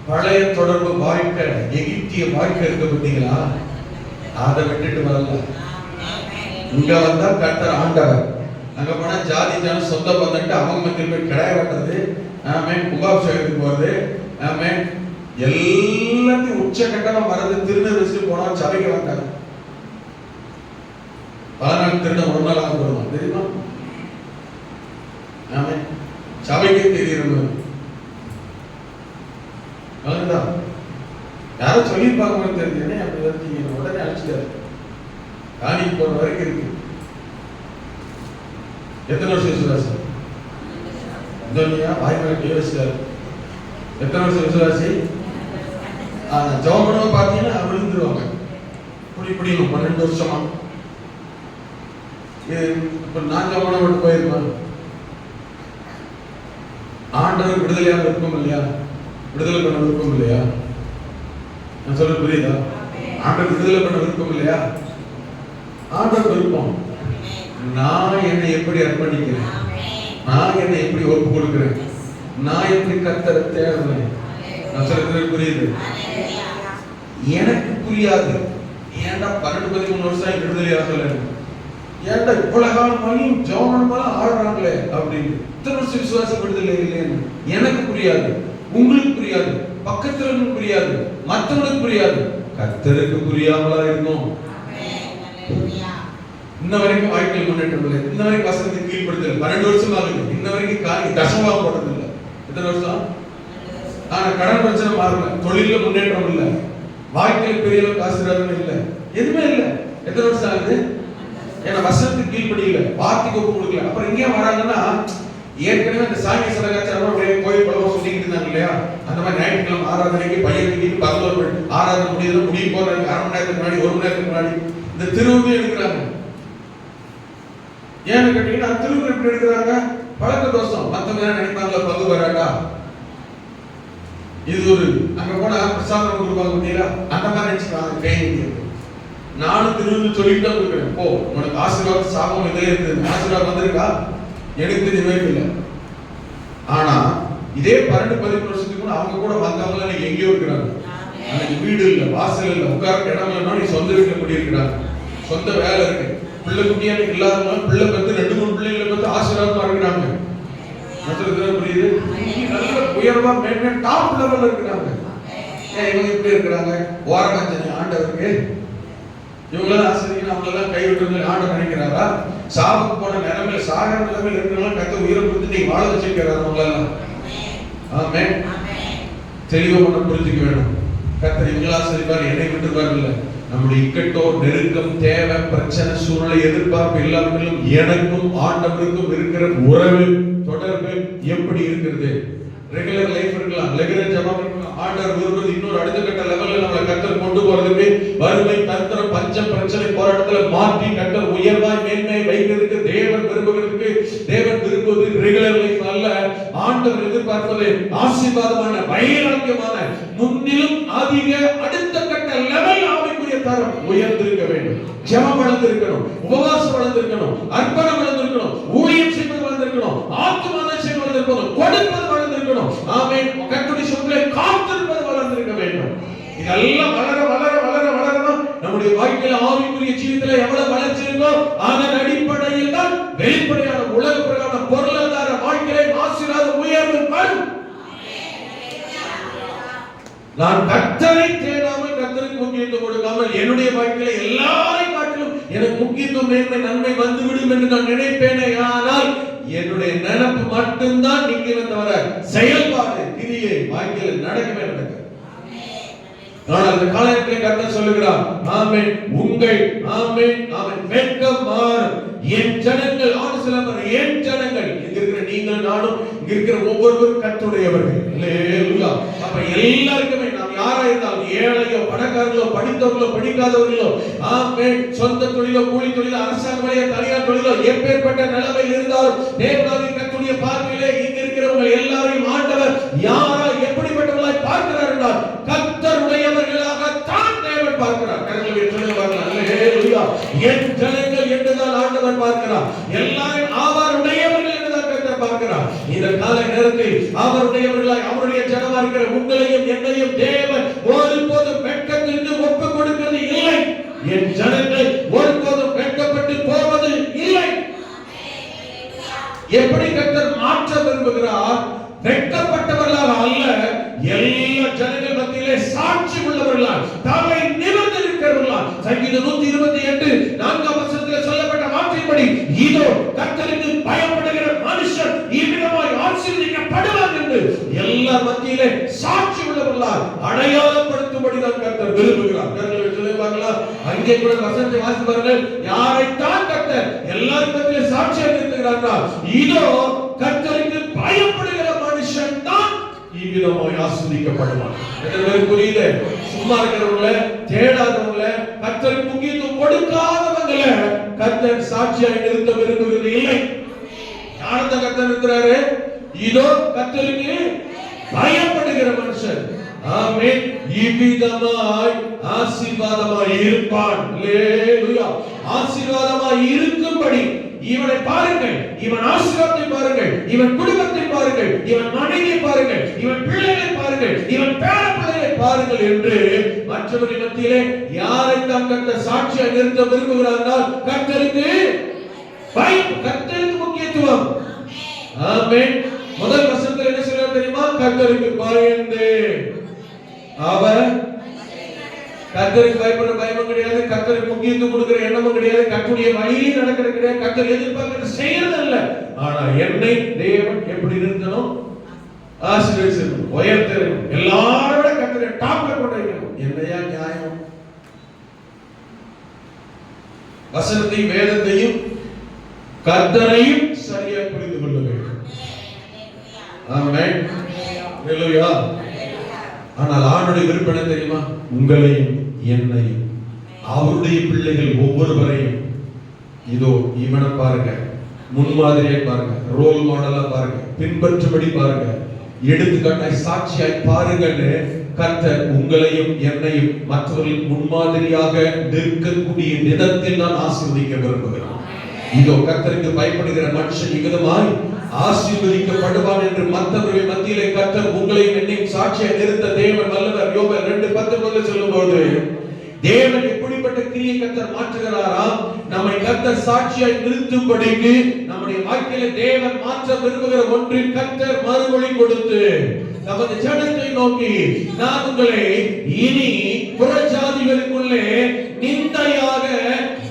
பழைய தொடர்பு வாழ்க்கை, எகிப்திய வாழ்க்கை இருக்க பார்த்தீங்களா? அதை விட்டுட்டு வரல. இங்க வந்தா கர்த்தர் ஆண்டவர், அங்க போனா ஜாதி ஜனம் சொந்த பந்துட்டு அவங்க மத்தியில் போய் கிடாய வெட்டுறது, கும்பாபிஷேகத்துக்கு போறது, எல்லாத்தையும் உச்சகட்டமா மறந்து திருநெல்வேலி போனா சபைக்கு வந்தாங்க. பல நாள் திருடன் ஒரு நாள் ஆகுவான் தெரியுமா? ஆமே, சபைக்கே தெரியுற யாரும் சொல்லியிருப்பாங்க தெரிஞ்சேனே, அப்படி வந்து உடனே அழைச்சிட்டாரு. காணிக்கு போற வரைக்கும் இருக்கு. எத்தனை வருஷம் விசுவாசம்? வாய்மொழி வச்சுட்டாரு. எத்தனை வருஷம் விசுவாசி? ஜெபம் பண்ணுவோம் பார்த்தீங்கன்னா விழுந்துருவாங்க. இப்படி 12 வருஷமா. இப்ப நான் ஜெபம் விட்டு போயிருக்கேன். ஆண்டவர் விடுதலையாக விருப்பம் இல்லையா? விடுதலை பண்ண விருப்பம் இல்லையா? நான் சொல்ல புரியுதா? ஆண்டவர் விடுதலை பண்ண விருப்பம் இல்லையா? ஆண்டவர் விருப்பம். நான் என்னை எப்படி அர்ப்பணிக்கிறேன், நான் என்னை எப்படி ஒப்பு கொடுக்கிறேன், நான் எப்படி கர்த்தரை தேடுறேன். நான் சொல்றது புரியுது? எனக்கு புரியாது. ஏன்டா 12-13 வருஷம் விடுதலையா சொல்ல, ஏன்டா இவ்வளவு காலம் பண்ணி ஜெபம் ஆடுறாங்களே அப்படின்னு. இத்தனை வருஷம் விசுவாசம் விடுதலை இல்லைன்னு எனக்கு புரியாது, உங்களுக்கு புரியாது, பக்கத்துல புரியாது, மற்றவங்களுக்கு புரியாது. கர்த்தருக்கு புரியாமலா இருக்கும். இன்ன வரைக்கும் வாழ்க்கையில் முன்னேற்றம் இல்லை. இன்ன வரைக்கும் வசனத்துக்கு கீழ்படுத்தல. 12 வருஷம் ஆகுது. இன்ன வரைக்கும் காரி தசமா போடுறது இல்லை. எத்தனை வருஷம்? ஆனா கடன் பிரச்சனை மாறல, தொழில முன்னேற்றம் இல்லை, வாழ்க்கையில் பெரிய அளவுக்கு ஆசீர்வாதம் இல்லை, எதுவுமே இல்லை. எத்தனை வருஷம் ஆகுது? ஏன்னா வசனத்துக்கு கீழ்படியில, வார்த்தைக்கு ஒப்பு கொடுக்கல. அப்புறம் இங்கே வராங்கன்னா, ஏற்கனவே இந்த சாமி சடங்காச்சாரம் கோயில் பழமா சொல்லிக்கிட்டு இருந்தாங்க இல்லையா? அந்த மாதிரி ஞாயிற்றுக்கிழமை ஆராதனைக்கு பையன் 11 ஆராதனை முடியும் போறாங்க. 1/2 மணி நேரத்துக்கு முன்னாடி, 1 மணி நேரத்துக்கு முன்னாடி இந்த திருவுமே எடுக்கிறாங்க. ஏன்னு கேட்டீங்கன்னா, திருவுமே எப்படி எடுக்கிறாங்க? பழக்க தோஷம். மற்றவங்க என்ன நினைப்பாங்களா, பங்கு வராண்டா, இது ஒரு அங்க போனா பிரசாதம் கொடுப்பாங்க பார்த்தீங்களா, அந்த மாதிரி நினைச்சுக்காங்க. ட்ரைனிங் நானும் திருவுமே சொல்லிட்டு தான் கொடுக்குறேன். போ, உனக்கு ஆசீர்வாதம் சாபம் இதிலே இருக்குது. ஆசீர்வாதம் வந்திருக்கா? எனக்கு தெரிஞ்சவே இல்லை. ஆனா இதே 12-13 வருஷத்துக்கு அவங்க கூட வந்தவங்க எங்கேயோ இருக்கிறாங்க. அன்னைக்கு வீடு இல்லை, வாசல் இல்லை, உட்கார இடம் இல்லைன்னா நீ சொந்த வீட்டில் குடி இருக்கிறாங்க. சொந்த வேலை இருக்கு, பிள்ளை குட்டியான இல்லாதவங்க பிள்ளை பத்து 2-3 பிள்ளைகளை பத்தி ஆசீர்வாதமா இருக்கிறாங்க. புரியுது? நல்ல உயர்வா மேன்மே டாப் லெவல்ல இருக்கிறாங்க. ஏன் இவங்க இப்படி இருக்கிறாங்க? ஓரமாச்சனி ஆண்டவருக்கு இவங்களாம் ஆசிரியர் அவங்களெல்லாம் கைவிட்டு ஆண்டவர் நினைக்கிறாரா? சாவுக்கு போன நிலைமையில சாகர நிலைமையில இருக்கிறவங்க கத்த உயிரை கொடுத்து நீங்க வாழ வச்சிருக்கிறாரு அவங்களெல்லாம். ஆமென். தெளிவா ஒண்ணு புரிஞ்சுக்க வேணும். கர்த்தர் இவங்களா சரிப்பார், என்னை விட்டுருப்பார் இல்லை. நம்முடைய இக்கட்டோ, நெருக்கம், தேவை, பிரச்சனை, சூழ்நிலை, எதிர்பார்ப்பு எல்லாத்திலும் எனக்கும் ஆண்டவருக்கும் இருக்கிற உறவு, தொடர்பு எப்படி இருக்கிறது? ரெகுலர் லைஃப் இருக்கலாம், ரெகுலர் ஜெபம் இருக்கலாம். ஆண்டவர் விரும்புவது இன்னொரு அடுத்த கட்ட லெவல்ல நம்மளை கர்த்தர் கொண்டு போறதுக்கு வறுமை, தந்திரம், பஞ்சம், பிரச்சனை, போராட்டத்துல மாற்றி கர்த்தர் உயர்வாய் மேன்மை வைக்கிறதுக்கு தேவன் விரும்புகிறதுக்கு, தேவன் விரும்புவது ரெகுலர் லைஃப் அல்ல. ஆண்டவர் எதிர்பார்ப்பது ஆசீர்வாதமான, வைராக்கியமான, முன்னிலும் அதிக அடுத்த கட்ட லெவல் ஆவிக்குரிய தரம் உயர்ந்திருக்க வேண்டும். ஜெபம் வளர்ந்திருக்கணும், உபவாசம் வளர்ந்திருக்கணும், அர்ப்பணம் வளர்ந்திருக்கணும், ஊழியம் செய்வது வளர்ந்திருக்கணும், ஆத்துமானசம் வளர்ந்திருக்கணும், கொடுப்பது வளர்ந்திருக்கணும். ஆமென். கர்த்தருடைய சொல்லை காத்திருப்பது வளர்ந்திருக்க வேண்டும். இதெல்லாம் வளர வளர வளர வளரணும். நம்முடைய வாழ்க்கையில ஆவிக்குரிய ஜீவிதத்துல எவ்வளவு வளர்ச்சி இருக்கோ அதன் அடிப்படையில் தான் வெளிப்படையான உலக பிரகார பொருளாதார வாழ்க்கையில ஆசீர்வாதம் உயர்வு வரும். நான் கர்த்தரை தேடாமல், கர்த்தருக்கு முக்கியத்துவம் கொடுக்காமல் என்னுடைய வாழ்க்கையில எல்லாரையும் காட்டிலும் எனக்கு முக்கியத்துவம், மேன்மை, நன்மை வந்துவிடும் என்று நான் நினைப்பேனே, ஆனால் என்னுடைய நினைப்பு மட்டும்தான் நீங்க தவிர செயல்பாடு கிரியை வாழ்க்கையில நடக்கவே நடக்க. ஆனால் அந்த காலத்திலே கர்த்தர் சொல்லுகிறார், ஆமென், உங்கள் ஆமென் ஆமென் வெட்கம் மாறும். என் ஜனங்கள், ஆண்டவர் என் ஜனங்கள், இங்க இருக்கிற நீங்கள், நானும், இங்க இருக்கிற ஒவ்வொருவரும் கர்த்தருடையவர்கள். அல்லேலூயா. அப்ப எல்லாருக்குமே நாம் யாரா இருந்தாலும், ஏழையோ, பணக்காரர்களோ, படித்தவர்களோ, படிக்காதவர்களோ, ஆமென், சொந்த தொழிலோ, கூலி தொழிலோ, அரசாங்க வேலையோ, தனியார் தொழிலோ, எப்பேற்பட்ட நிலைமையில் இருந்தாலும் தேவனாகிய கர்த்தருடைய பார்வையிலே இங்க இருக்கிறவங்க எல்லாரையும் ஆண்டவர் யாரா எப்படிப்பட்டவர்களாய் பார்க்கிறார் என்றால் கர்த்தருடையவர்களாக தான் தேவன் பார்க்கிறார். கர்த்தருடைய சொல்லுவார்கள், அல்லேலூயா. என் ஜனங்கள் என்றுதான் ஆண்டவர் பார்க்கிறார். எல்லாரும் அவருடையவர்கள் என்றுதான் கர்த்தர் பார்க்கிறார். இந்த கால நேரத்தில் அவருடையவர்களாய், அவருடைய ஜனமா இருக்கிற உங்களையும் என்னையும் தேவன் ஒருபோதும் வெட்கத்திற்கு ஒப்புக் கொடுக்கிறது இல்லை. என் ஜனங்கள் ஒருபோதும் வெட்கப்பட்டு போவது இல்லை. எப்படி கர்த்தர் மாற்ற விரும்புகிறார்? வெட்கப்பட்டவர்களாக அல்ல, எல்லா ஜனங்கள் மத்தியிலே சாட்சி உள்ளவர்களால், தலை நிமிர்ந்து இருக்கிறவர்களால். சங்கீதம் 128 4ஆம் வசனத்தில் சொல்லப்பட்ட வார்த்தையின்படி இதோ கர்த்தருக்கு பயப்படுகிற மனுஷன் இவ்விதமாய் ஆசீர்வதிக்கப்படுவார் என்று எல்லார் மத்தியிலே சாட்சி உள்ளவர்களால் அடையாளப்படுத்தும்படிதான் கர்த்தர் விரும்புகிறார். கர்த்தர் சொல்லுவாங்களா? அங்கே கூட வசனத்தை வாசித்து பாருங்கள். யாரைத்தான் கர்த்தர் எல்லார் மத்தியிலே சாட்சியாக நிறுத்துகிறார்? இதோ கர்த்தருக்கு பயப்படுகிற மனுஷன் தான் இவ்விதமாய் ஆசீர்வதிக்கப்படுவார். புரியுது? சும்மா இருக்கிறவங்கள, தேடாதவங்கள, கர்த்தருக்கு முக்கியத்துவம் கொடுக்காதவங்கள கர்த்தர் சாட்சியாக நிறுத்த விரும்புகிறது இல்லை. யாரத கர்த்தர் நிறுத்துறாரு? இதோ கர்த்தருக்கு பயப்படுகிற மனுஷன் ஆமென் இவ்விதமாய் ஆசீர்வாதமாய் இருப்பான். அல்லேலூயா. ஆசீர்வாதமாய் இருக்கும்படி இவனை பாருங்கள், இவன் ஆசீர்வாதத்தை பாருங்கள், இவன் குடும்பத்தை பாருங்கள், இவன் மனைவியை பாருங்கள், இவன் பிள்ளைகளை பாருங்கள், இவன் பேர பிள்ளைகளை பாருங்கள் என்று மற்றவர்கள் மத்தியிலே யாரை தான் கர்த்தர் சாட்சியாக நிறுத்த விரும்புகிறார்கள்? கர்த்தருக்கு பயம், கர்த்தருக்கு முக்கியத்துவம். ஆமென். முதல் வசனத்தில் என்ன சொல்றார் தெரியுமா? கர்த்தருக்கு பயந்து. அவர் கர்த்தருக்கு பயப்படுற பயமும் கிடையாது, கர்த்தருக்கு முக்கியத்துவம் கொடுக்கிற எண்ணமும் கிடையாது, கர்த்தருடைய வழியிலே நடக்கிறது கிடையாது, கர்த்தர் எதிர்பார்க்கிறது செய்யறது இல்ல. ஆனா என்னை தேவன் எப்படி நிறுத்தணும்? ஆசீர்வதிக்கணும், உயர்த்தணும், எல்லாரோட கர்த்தரை டாப்ல கொண்டு வைக்கணும். என்னையா நியாயம்? வசனத்தையும் வேதத்தையும் கர்த்தரையும் சரியா புரிந்து கொள்ள வேண்டும். ஆமென். ஹalleluya. ஆனால் ஆண்டவருடைய விருப்பம் என்ன தெரியுமா? உங்களையும் என்னையும் அவருடைய பிள்ளைகள் ஒவ்வொருவரையும் இதோ இவனை பாருங்க, முன்மாதிரியை பாருங்க, ரோல் மாடலா பாருங்க, பின்பற்றும்படி பாருங்க, எடுத்துக்காட்டாய் சாட்சியாய் பாருங்கன்னு கர்த்தர் உங்களையும் என்னையும் மற்றவர்களுக்கு முன்மாதிரியாக நிற்கக்கூடிய விதத்தில் நான் ஆசீர்வதிக்க விரும்புகிறேன். இதோ கர்த்தருக்கு பயப்படுகிற மனுஷன் இவ்விதமாய் ஆசீர்வதிக்கப்படுவான் என்று மற்றவர்கள் மத்தியிலே கர்த்தர் உங்களையும் என்னையும் சாட்சியாக நிறுத்த தேவன் வல்லவர். யோபு 2:19 சொல்லும்போது தேவன் எப்படிப்பட்ட கிரியை கர்த்தர் மாற்றுகிறாரா? நம்மை கர்த்தர் சாட்சியாய் நிறுத்தும்படிக்கு நம்முடைய வாழ்க்கையில தேவன் மாற்ற விரும்புகிற ஒன்றில் கர்த்தர் மறுமொழி கொடுத்து நமது ஜனத்தை நோக்கி, நான் உங்களை இனி புறஜாதிகளுக்குள்ளே நிந்தையாக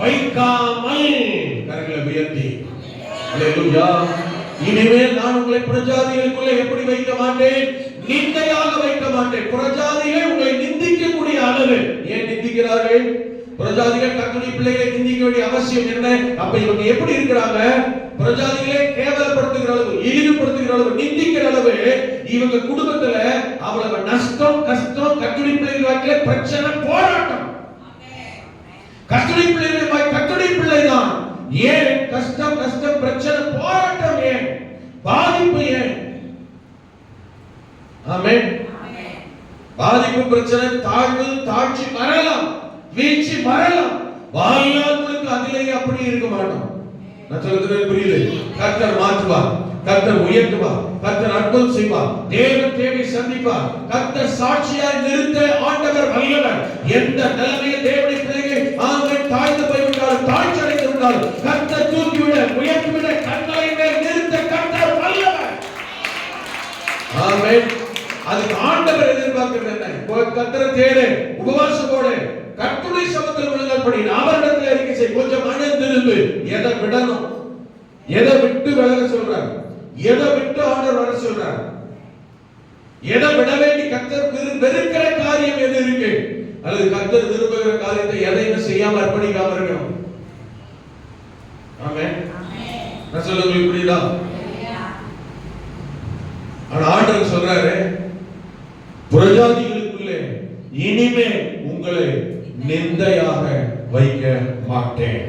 வைக்காமல், கரங்களை உயர்த்தி அல்லேலூயா, இனிமேல் நான் உங்களை புறஜாதிகளுக்குள்ளே எப்படி வைக்க மாட்டேன்? நிந்தையாக வைக்க மாட்டேன். புறஜாதிகள் உங்களை நிந்திக்கக்கூடிய அளவு. ஏன் நிந்திக்கிறார்கள்? புறஜாதிகள் கர்த்தருடைய பிள்ளைகளை நிந்திக்க வேண்டிய அவசியம் என்ன? அப்ப இவங்க எப்படி இருக்கிறாங்க? புறஜாதிகளை கேவலப்படுத்துகிற அளவு, இழிவுபடுத்துகிற அளவு, நிந்திக்கிற அளவு இவங்க குடும்பத்துல அவ்வளவு நஷ்டம், கஷ்டம், கர்த்தருடைய பிள்ளைகள் வாழ்க்கையில பிரச்சனை, போராட்டம். கர்த்தருடைய பிள்ளைகள் கர்த்தருடைய பிள்ளைதான். ஏன் கஷ்டம், கஷ்டம், பிரச்சனை, போராட்டம்? ஏன் பாதிப்பு? ஏன்? ஆமென். பாதிப்பு, பிரச்சனை, தாழ்வு, தாழ்ச்சி வரலாம், வீழ்ச்சி வரலாம். வாழ்நாள் முழுக்க அதிலேயே அப்படி இருக்க மாட்டோம். நான் சொல்றது புரியுது? கர்த்தர் மாற்றுவார், கர்த்தர் உயர்த்துவார், கர்த்தர் அற்புதம் செய்வார், தேவன் தேவை சந்திப்பார். கர்த்தர் சாட்சியாய் நிறுத்த ஆண்டவர் வல்லவர். எந்த நிலைமையில் தேவனுடைய பிள்ளைகள் ஆண்கள் தாழ்ந்து போய்விட்டால், தாழ்ச்சி அடைந்து விட்டால், கர்த்தர் தூக்கிவிட, உயர்த்திவிட, கர்த்தரை மேல் நிறுத்த கர்த்தர் வல்லவர். ஆமென். அதுக்கு ஆண்டவர் எதிர்பார்க்கிறது என்ன? கர்த்தரை தேடு, உபவாசம் போடு, கர்த்தருடைய சமூகத்தில் விழுங்கள் படி, அவரிடத்தில் அறிக்கை செய், கொஞ்சம் மனம் திரும்பு. எதை விடணும், எதை விட்டு விலக சொல்றார், எதை விட்டு ஆண்டவர் வர சொல்றார், எதை விட வேண்டி கர்த்தர் வெறுக்கிற காரியம் எது இருக்கு, அல்லது கர்த்தர் விரும்புகிற காரியத்தை எதையும் செய்யாம அர்ப்பணிக்காம இருக்கணும். ஆமென். நான் சொல்றது புரியுதா? ஆனா ஆண்டவர் சொல்றாரு, புறஜாதிகளுக்குள்ளே இனிமே உங்களை நிந்தையாக வைக்க மாட்டேன்.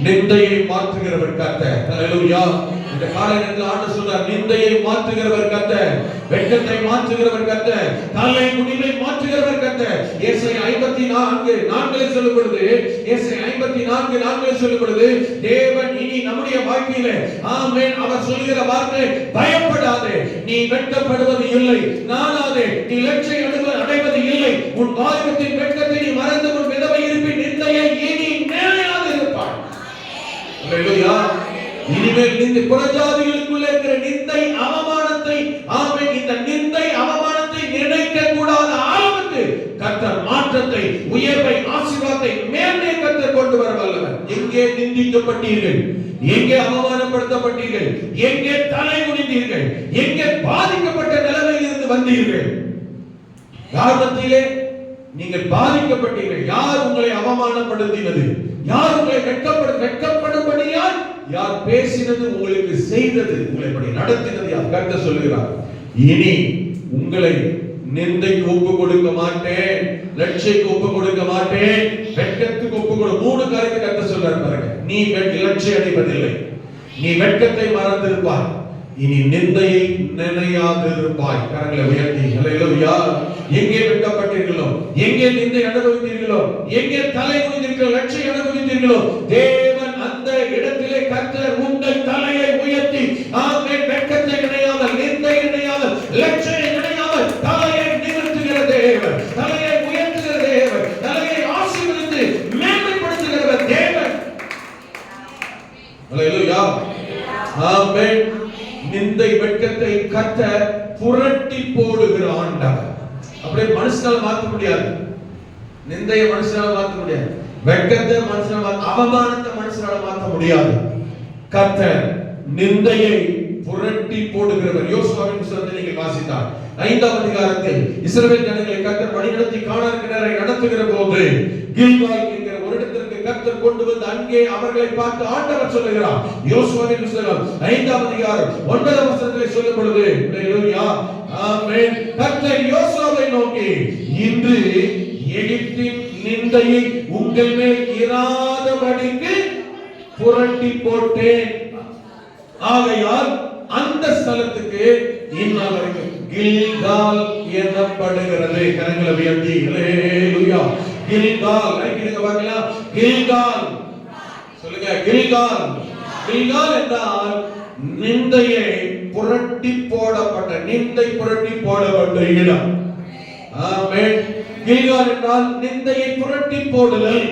நிந்தையை மாற்றுகிறவர் கர்த்தர். ஹல்லேலூயா. இந்த காலையில் ஆண்டவர் சொல்றார், நிந்தையை மாற்றுகிறவர் கர்த்தர், வெட்கத்தை மாற்றுகிறவர் கர்த்தர், தலை குனிவை மாற்றுகிறவர் கர்த்தர். ஏசாயா 54:4 சொல்லப்படுது, ஏசாயா 54:4 சொல்லப்படுது, தேவன் இனி நம்முடைய வாழ்க்கையில ஆமென் அவர் சொல்கிற வார்த்தை, பயப்படாதே, நீ வெட்கப்படுவது இல்லை, நானாதே, நீ லட்சியம் அடைவது இல்லை, உன் வாலிபத்தின் வெட்கத்தை நீ மறந்து உன் விதவை இருப்பின் நிந்தையை இனி நினையாது இருப்பாய். ஹல்லேலூயா. இனிமேல் இந்த புறஜாதிகளுக்குள்ளே இருக்கிற நிந்தை, அவமானத்தை, ஆமென், இந்த நிந்தை அவமானத்தை நினைக்க கூடாத அளவுக்கு கர்த்தர் மாற்றத்தை, உயர்வை, ஆசீர்வாதத்தை, மேன்மையை கர்த்தர் கொண்டு வர வல்லவர். எங்கே நிந்திக்கப்பட்டீர்கள், எங்கே அவமானப்படுத்தப்பட்டீர்கள், எங்கே தலை குனிந்தீர்கள், எங்கே பாதிக்கப்பட்ட நிலைமையில் இருந்து வந்தீர்கள், யார் மத்தியிலே நீங்கள் பாதிக்கப்பட்டீர்கள், யார் உங்களை அவமானப்படுத்தினது, யார் உங்களை வெட்கப்படும்படியால் யார் பேசினது, உங்களுக்கு செய்தது, உங்களை இப்படி நடத்தினது யார்? கர்த்தர் சொல்கிறார், இனி உங்களை நிந்தைக்கு ஒப்பு கொடுக்க மாட்டேன், லட்சியக்கு ஒப்பு கொடுக்க மாட்டேன், வெட்கத்துக்கு ஒப்பு கொடு. 3 காரியத்தை கர்த்தர் சொல்றார் பாருங்க. நீ இலட்சியம் அடைவதில்லை, நீ வெட்கத்தை மறந்திருப்பாய், இனி நிந்தையை நினையாதிருப்பாய். கரங்களை உயர்த்தி ஹல்லேலூயா. எங்கே வெட்கப்பட்டீர்களோ, எங்கே நிந்தை அனுபவித்தீர்களோ, எங்கே தலை குனிந்தீர்களோ, லட்சியம் அனுபவித்தீர்களோ, தேவன் அந்த இடத்திலே கர்த்தர் உங்கள் தலையை உயர்த்தி, ஆமென், வெட்கத்தை நினையாமல், நிந்தை நினையாமல், லட்சியம் நினையாமல் தலையை நிமிர்த்துகிற தேவன், தலையை உயர்த்துகிற தேவன், தலையை ஆசீர்வதித்து மேன்மைப்படுத்துகிற தேவன். ஹல்லேலூயா, ஆமென். நிந்தை வெட்கத்தை கர்த்தர் புரட்டி போடுகிற ஆண்டவர். அப்படியே மனுஷனால மாற்ற முடியாது, நிந்தையை மனுஷனால மாற்ற முடியாது, வெட்கத்தை மனுஷனால, அவமானத்தை மனுஷனால மாற்ற முடியாது. கர்த்தர் நிந்தையை புரட்டி போடுகிறவர். யோசுவாவின் புத்தகத்தை நீங்கள் வாசித்தால் 5ஆம் அதிகாரத்தில் இஸ்ரவேல் ஜனங்களை கர்த்தர் வழிநடத்தி கானான் கிணறை நடத்துகிற போது கில்கால் என்கிற ஒரு இடத்திற்கு கர்த்தர் கொண்டு வந்து அங்கே அவர்களை பார்த்து ஆண்டவர் சொல்லுகிறார். யோசுவாவின் புத்தகம் 5ஆம் அதிகாரம் 9ஆம் வசனத்திலே சொல்லும் பொழுது, ஹல்லேலூயா, ஆமென், கர்த்தர் யோசுவாவை நோக்கி, இன்று எகிப்தின் நிந்தையை உங்கள் மேல் இராதபடிக்கு புரட்டி போட்டேன், ஆகையால் அந்த ஸ்தலத்துக்கு இந்நாள் வரைக்கும் கில்கால் எனப்படுகிறது. கரங்களை உயர்த்தி ஹல்லேலூயா. கில்கால், ஐக்கிடுங்க பார்க்கலாம், கில்கால் சொல்லுங்க, கில்கால். கில்கால் என்றால் நிந்தையை புரட்டி போடப்பட்ட, நிந்தை புரட்டி போடப்பட்ட இடம். ஆமென். கில்கால் என்றால் நிந்தையை புரட்டி போடுதல்.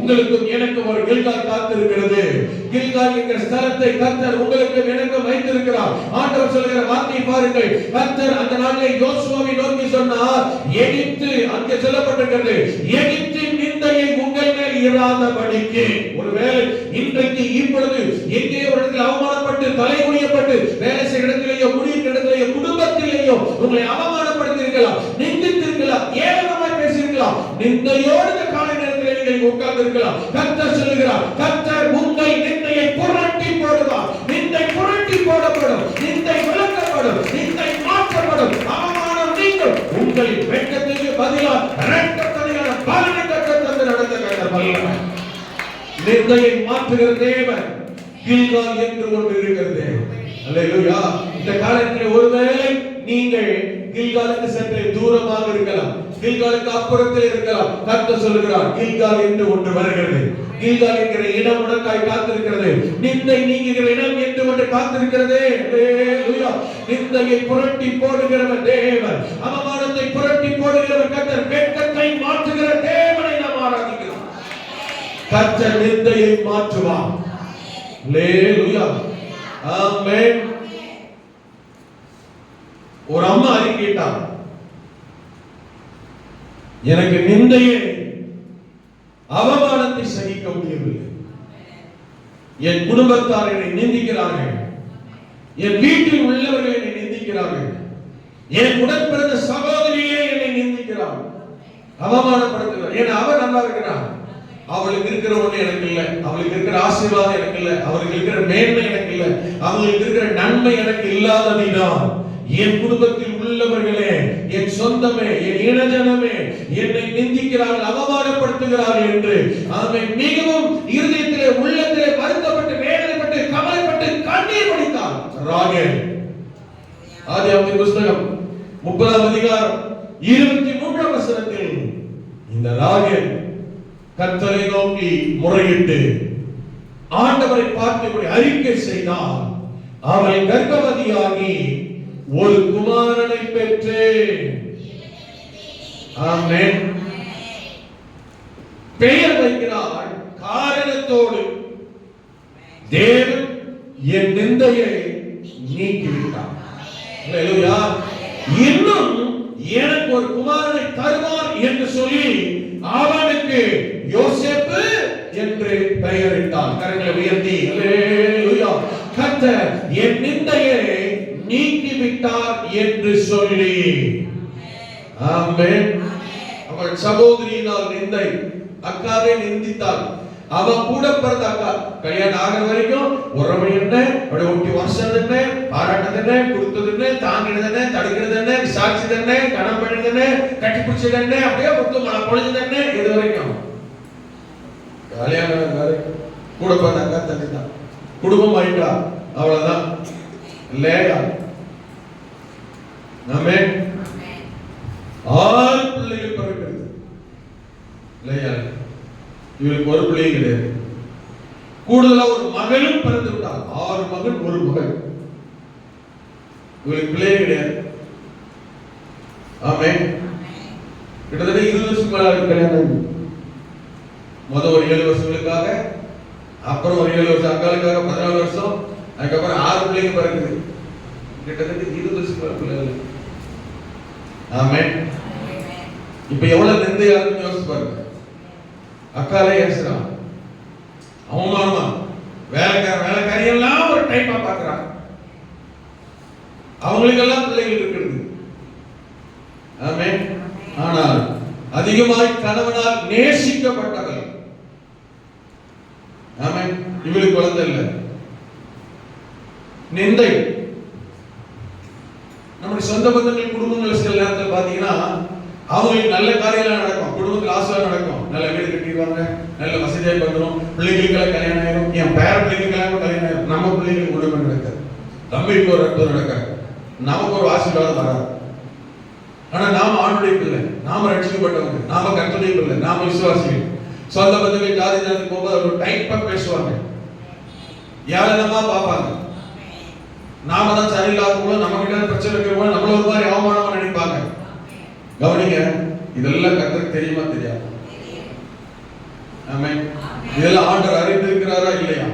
உங்களுக்கும் எனக்கும் ஒரு கில்கால் காத்திருக்கிறது. கில்கால் என்கிற ஸ்தலத்தை கர்த்தர் உங்களுக்கும் எனக்கும் வைத்திருக்கிறார். ஆண்டவர் சொல்கிற வார்த்தையை பாருங்கள். கர்த்தர் அந்த நாளிலே யோசுவாவை நோக்கி சொன்னார், எகிப்து, அங்கே சொல்லப்பட்டிருக்கிறது, எகிப்தின் நிந்தையை உங்கள் மேல் இராதபடிக்கு. ஒருவேளை இன்றைக்கு இப்பொழுது எங்கே ஒரு இடத்தில் அவமானப்பட்டு, தலை குனியப்பட்டு, வேலை செய்கிற இடத்திலேயோ, முடியும் இடத்திலேயோ, குடும்பத்திலேயோ உங்களை அவமானப்படுத்தியிருக்கலாம், நிந்தித்திருக்கலாம், ஏளனமாய் பேசியிருக்கலாம், நிந்தையோடு இந்த காலை நேரத்தில் நீங்கள் உட்கார்ந்து இருக்கலாம். கர்த்தர் சொல்லுகிறார், கர்த்தர் உங்கள் நிந்தையை புரட்டி போடுவார். நிந்தை புரட்டி போடப்படும், நிந்தை விளக்கப்படும், நிந்தை மாற்றப்படும், அவமானம் நீங்கும். உங்கள் வெட்கத்திற்கு பதிலாக இரக்கத்தனையான பலனை கர்த்தர் தந்து நடத்த கர்த்தர் வல்லவர். நிந்தையை மாற்றுகிற தேவன் கில்கால் என்று ஒன்று இருக்கிறது. அல்லேலூயா. இந்த காலத்தில் ஒருவேளை நீங்கள் கில்காலுக்கு சற்று தூரமாக இருக்கலாம், கில்காலுக்கு அப்புறத்தில் இருக்கலாம். கர்த்தர் சொல்லுகிறார், கில்கால் என்று ஒன்று வருகிறது. கில்கால் என்கிற இடம் உனக்காய் காத்திருக்கிறது. நிந்தை நீங்குகிற இடம் என்று ஒன்று காத்திருக்கிறது. அல்லேலூயா. நிந்தையை புரட்டி போடுகிறவர் தேவன், அவமானத்தை புரட்டி போடுகிறவர் கர்த்தர், வெட்கத்தை மாற்றுகிற தேவனை நாம் ஆராதிக்கிறோம். கர்த்தர் நிந்தையை மாற்றுவார். அல்லேலூயா, ஆமென். ஒரு அம்மா அறிக்கையிட்டார், எனக்கு நிந்தையை, அவமானத்தை சகிக்க முடியவில்லை. என் குடும்பத்தார் என்னை நிந்திக்கிறார்கள், என் வீட்டில் உள்ளவர்கள் என்னை நிந்திக்கிறார்கள், என் உடன் பிறந்த சகோதரியே என்னை நிந்திக்கிறார், அவமானப்படுத்துகிறார். ஏன்னா அவன் நல்லா இருக்கிறான், அவளுக்கு இருக்கிற ஒண்ணு எனக்கு இல்லை, அவளுக்கு இருக்கிற ஆசீர்வாதம் எனக்கு இல்லை, அவளுக்கு இருக்கிற மேன்மை எனக்கு இல்லை, அவளுக்கு இருக்கிற நன்மை எனக்கு இல்லாததினால் என் குடும்பத்தில் உள்ளவர்களே, என் சொந்தமே, என் இனஜனமே என்னை நிந்திக்கிறார்கள், அவமானப்படுத்துகிறார்கள் என்று அவன் மிகவும் இருதயத்திலே, உள்ளத்திலே வருத்தப்பட்டு, வேதனைப்பட்டு, கவலைப்பட்டு, கண்ணீர் வடித்தார். ராகேல், ஆதியாகமத்தின் புத்தகம் 30ஆம் அதிகாரம் 23ஆம் வசனத்தில் இந்த ராகேல் கர்த்தரை நோக்கி முறையிட்டு ஆண்டவரை பார்த்து அறிக்கை செய்தார். அவள் கர்ப்பவதியாகி ஒரு குமாரனை பெற்று, ஆமென், பெயர் வைக்கிறாள் காரணத்தோடு. தேவன் என் நிந்தையை நீக்கிவிட்டார். அல்லேலூயா. இன்னும் எனக்கு ஒரு குமாரனை தருவார் என்று சொல்லி அவனுக்கு யோசேப்பு என்று பெயரிட்டார். கரங்களை உயர்த்தி அல்லேலூயா. கர்த்தர் என் நிந்தையை நீக்கிவிட்டார் என்று சொல்லி. ஆமென். அவள் சகோதரியினால் நிந்தை, அக்காவை நிந்தித்தாள். அவ கூட பிறந்த அக்கா கல்யாணம் ஆகிற வரைக்கும் உறவு என்ன, அவளை ஒட்டி வருஷம் என்ன, பாராட்டது என்ன, கொடுத்தது என்ன, தாங்கினது என்ன, தடுக்கிறது என்ன, விசாரிச்சது என்ன, கணம் பண்ணது என்ன, கட்டி பிடிச்சது என்ன, அப்படியே கொடுத்து மழை பொழிஞ்சது என்ன, இது வரைக்கும் கல்யாணம் வரைக்கும் கூட பிறந்த அக்கா தங்கி தான் குடும்பம் ஆயிட்டா, அவ்வளவுதான் இல்லையா? ஆமே. 6 பிள்ளைகள் பிறக்கிறது இல்லையா? இவருக்கு ஒரு பிள்ளை கிடையாது. கூடுதலா ஒரு மகளும் பிறந்து விட்டார். 6 மகன் 1 மகள். இவருக்கு பிள்ளை கிடையாது. ஆமே. கிட்டத்தட்ட 20 வருஷம் மேல கல்யாணம். முதல் ஒரு 7 வருஷங்களுக்காக, அப்புறம் ஒரு 7 வருஷம் அக்காளுக்காக 14 வருஷம், அதுக்கப்புறம் 6 பிள்ளைங்க பிறகுது. கிட்டத்தட்ட 20 வருஷம் மேல பிள்ளைகள். ஆமே. இப்ப எவ்வளவு நிந்தையாருன்னு யோசிச்சு பாருங்க. அக்காலே ஏசுறான், அவமானமா வேலைக்காரி எல்லாம் ஒரு டைப்பா பாக்குறான். அவங்களுக்கெல்லாம் பிள்ளைகள் இருக்கிறது. ஆமே. ஆனால் அதிகமாய் கணவனால் நேசிக்கப்பட்டவள். ஆமே. இவளுக்கு குழந்தை இல்லை. நிந்தை. நம்முடைய சொந்த பந்தங்கள் குடும்பங்கள் சில நேரத்தில் பாத்தீங்கன்னா அவங்களுக்கு நல்ல காரியெல்லாம் நடக்கும், குடும்பத்தில் ஆசை நடக்கும், நல்ல வீடு கட்டிடுவாங்க, நல்ல வசதியாக வந்துடும், பிள்ளைகளுக்கெல்லாம் கல்யாணம் ஆயிரும், என் பேர பிள்ளைகளுக்கெல்லாம் கல்யாணம் ஆயிரும். நம்ம பிள்ளைகளுக்கு குடும்பம் நடக்காது, தம்பிக்கு ஒரு அற்புதம் நடக்காது, நமக்கு ஒரு ஆசீர்வாதம் வராது. ஆனா நாம ஆணுடைய பிள்ளை, நாம ரட்சிக்கப்பட்டவங்க, நாம கர்த்தருடைய பிள்ளை, நாம விசுவாசிகள். சொந்த பந்தங்கள் ஜாதி ஜாதி போகும்போது ஒரு டைப்பா பேசுவாங்க, ஏளனமா பார்ப்பாங்க. நாம தான் சரியில்லாத நம்ம கிட்ட பிரச்சனை இருக்கிறவங்க நம்மள ஒரு மாதிரி அவமானமா நினைப்பாங்க. கவனிங்க, இதெல்லாம் கர்த்தருக்கு தெரியுமா தெரியாது? ஆமென். இதெல்லாம் ஆண்டவர் அறிந்திருக்கிறாரா இல்லையா?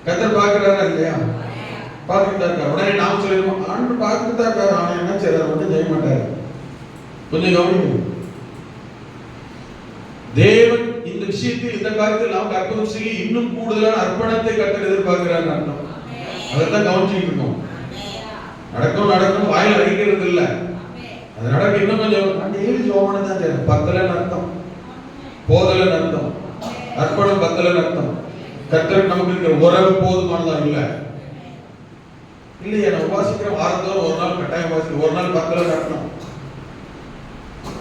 கர்த்தர் பார்க்கிறாரா இல்லையா? பார்த்துட்டு தான் இருக்கார். உடனே நாம சொல்லிடுவோம், ஆண்டவர் பார்த்துட்டு தான் இருக்காரு, அவன் என்ன செய்யறாரு வந்து செய்ய மாட்டாரு. கொஞ்சம் கவனிங்க. தேவன் இந்த விஷயத்தில், இந்த காரியத்தில் நாம் அற்புதம் செய்ய இன்னும் கூடுதலான அர்ப்பணத்தை கர்த்தர் எதிர்பார்க்கிறார் அர்த்தம். அதைத்தான் கவனிச்சுட்டு இருக்கோம். நடக்கும் நடக்கும் வாயில அறிக்கிறது இல்லை. அது நடக்க இன்னும் கொஞ்சம் டெய்லி ஜோமனை தான் செய்யணும். பத்தலன்னு அர்த்தம், போதலன்னு அர்த்தம், அர்ப்பணம் பத்தலன்னு அர்த்தம். கர்த்தருக்கு நமக்கு இருக்கிற உறவு போதுமானதா இல்லை இல்லையா? நம்ம உபாசிக்கிற வாரத்தோறும் ஒரு நாள் கட்டாயம் உபாசிக்கிறோம். ஒரு நாள் பத்தலன்னு அர்த்தம்,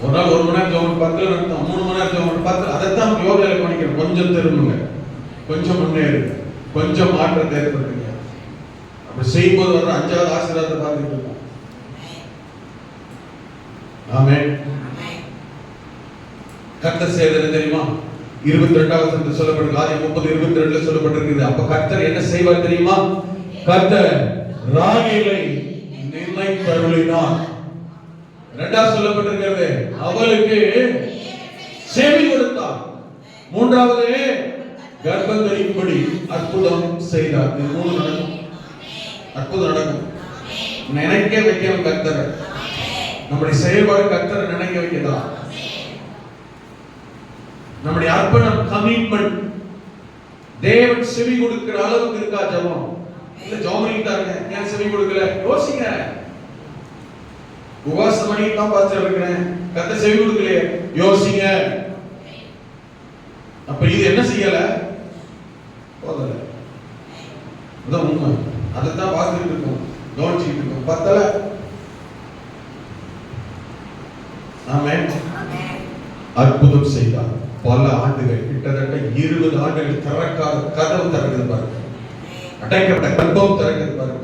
ஒரு நாள் 1 மணி நேரம் ஜோமன் பத்தலன்னு அர்த்தம், 3 மணி நேரம் ஜோமன் 10. அதைத்தான் யோகாவில் கவனிக்கிறோம். கொஞ்சம் திரும்புங்க, கொஞ்சம் முன்னேறுங்க, கொஞ்சம் மாற்றத்தை ஏற்படுத்துங்க. அப்படி செய்யும்போது வர 5வது ஆசீர்வாதத்தை பார்த்துட்டு இருக்கோம். ஆமென். கர்த்தர் செய்தது தெரியுமா? 22வது வசனத்தில் சொல்லப்பட்டிருக்கு. ஆதி 30:22 சொல்லப்பட்டிருக்குது. அப்ப கர்த்தர் என்ன செய்வார் தெரியுமா? கர்த்தர் ராகேலை நிர்ணயித்தருளினார். 2வது சொல்லப்பட்டிருக்கிறது, அவளுக்கு செவி கொடுத்தார். 3வது கர்ப்பம் தரிக்கும்படி அற்புதம் செய்தார். இது 3 நடக்கும். அற்புதம் நடக்கும். நினைக்க வைக்கணும் கர்த்தர். நம்முடைய செயல்பாடு கர்த்தரை நினைக்க வைக்கதான். நம்முடைய அர்ப்பணம், கமிட்மெண்ட், தேவன் செவி கொடுக்கிற அளவுக்கு இருக்கா ஜெபம்? இல்ல ஜெபம் பண்ணிட்டாங்க, ஏன் செவி கொடுக்கல? யோசிங்க. உபவாசம் பண்ணிட்டு தான் பாஸ்டர் இருக்கிறேன், கர்த்தர் செவி கொடுக்கலையே, யோசிங்க. அப்ப இது என்ன செய்யல? போதல. அதான் உண்மை. அதைத்தான் பார்த்துட்டு இருக்கோம், கவனிச்சுட்டு இருக்கோம். பத்தல. ஆமென். அற்புதம் செய்தார். பல ஆண்டுகள், கிட்டத்தட்ட 20 ஆண்டுகள் திறக்காத கதவு திறக்குது பாருங்க, அடைக்கப்பட்ட கர்ப்பம் திறக்குது பாருங்க.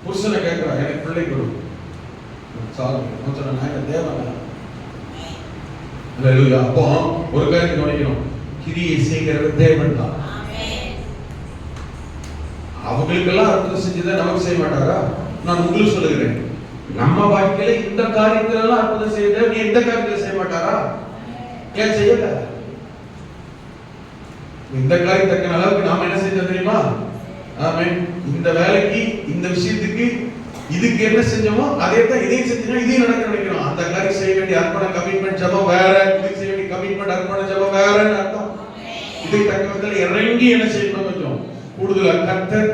புருஷனை கேட்கிறா, எனக்கு பிள்ளை கொடு. அப்போ ஒரு காரியத்தை கவனிக்கணும், கிரியை செய்கிறவர் தேவன் தான். அவங்களுக்கெல்லாம் அற்புதம் செஞ்சுதான் நமக்கு செய்ய மாட்டாரா? நான் உங்களுக்கு சொல்லுகிறேன், நம்ம வாழ்க்கையில இந்த காரியத்துல எல்லாம் அற்புதம் செய்த நீ எந்த காரியத்துல செய்ய மாட்டாரா? ஏன் செய்யல? இந்த காரியத்துக்கு அளவுக்கு நாம என்ன செஞ்சோம் தெரியுமா? ஆமென். இந்த வேலைக்கு, இந்த விஷயத்துக்கு, இதுக்கு என்ன செஞ்சோமோ அதே தான் இதையும் செஞ்சோம், இதையும் நடக்க நினைக்கிறோம். புரிஞ்சுக்கணும். அந்த காரியம் செய்ய வேண்டிய அர்ப்பண கமிட்மெண்ட் ஜெபம் வேற, இது செய்ய வேண்டிய கமிட்மெண்ட் அர்ப்பண ஜெபம் வேறன்னு அர்த்தம். இதை தக்கத்தில் இறங்கி என்ன செய்யணும், கொஞ்சம் கூடுதலா கர்த்தர்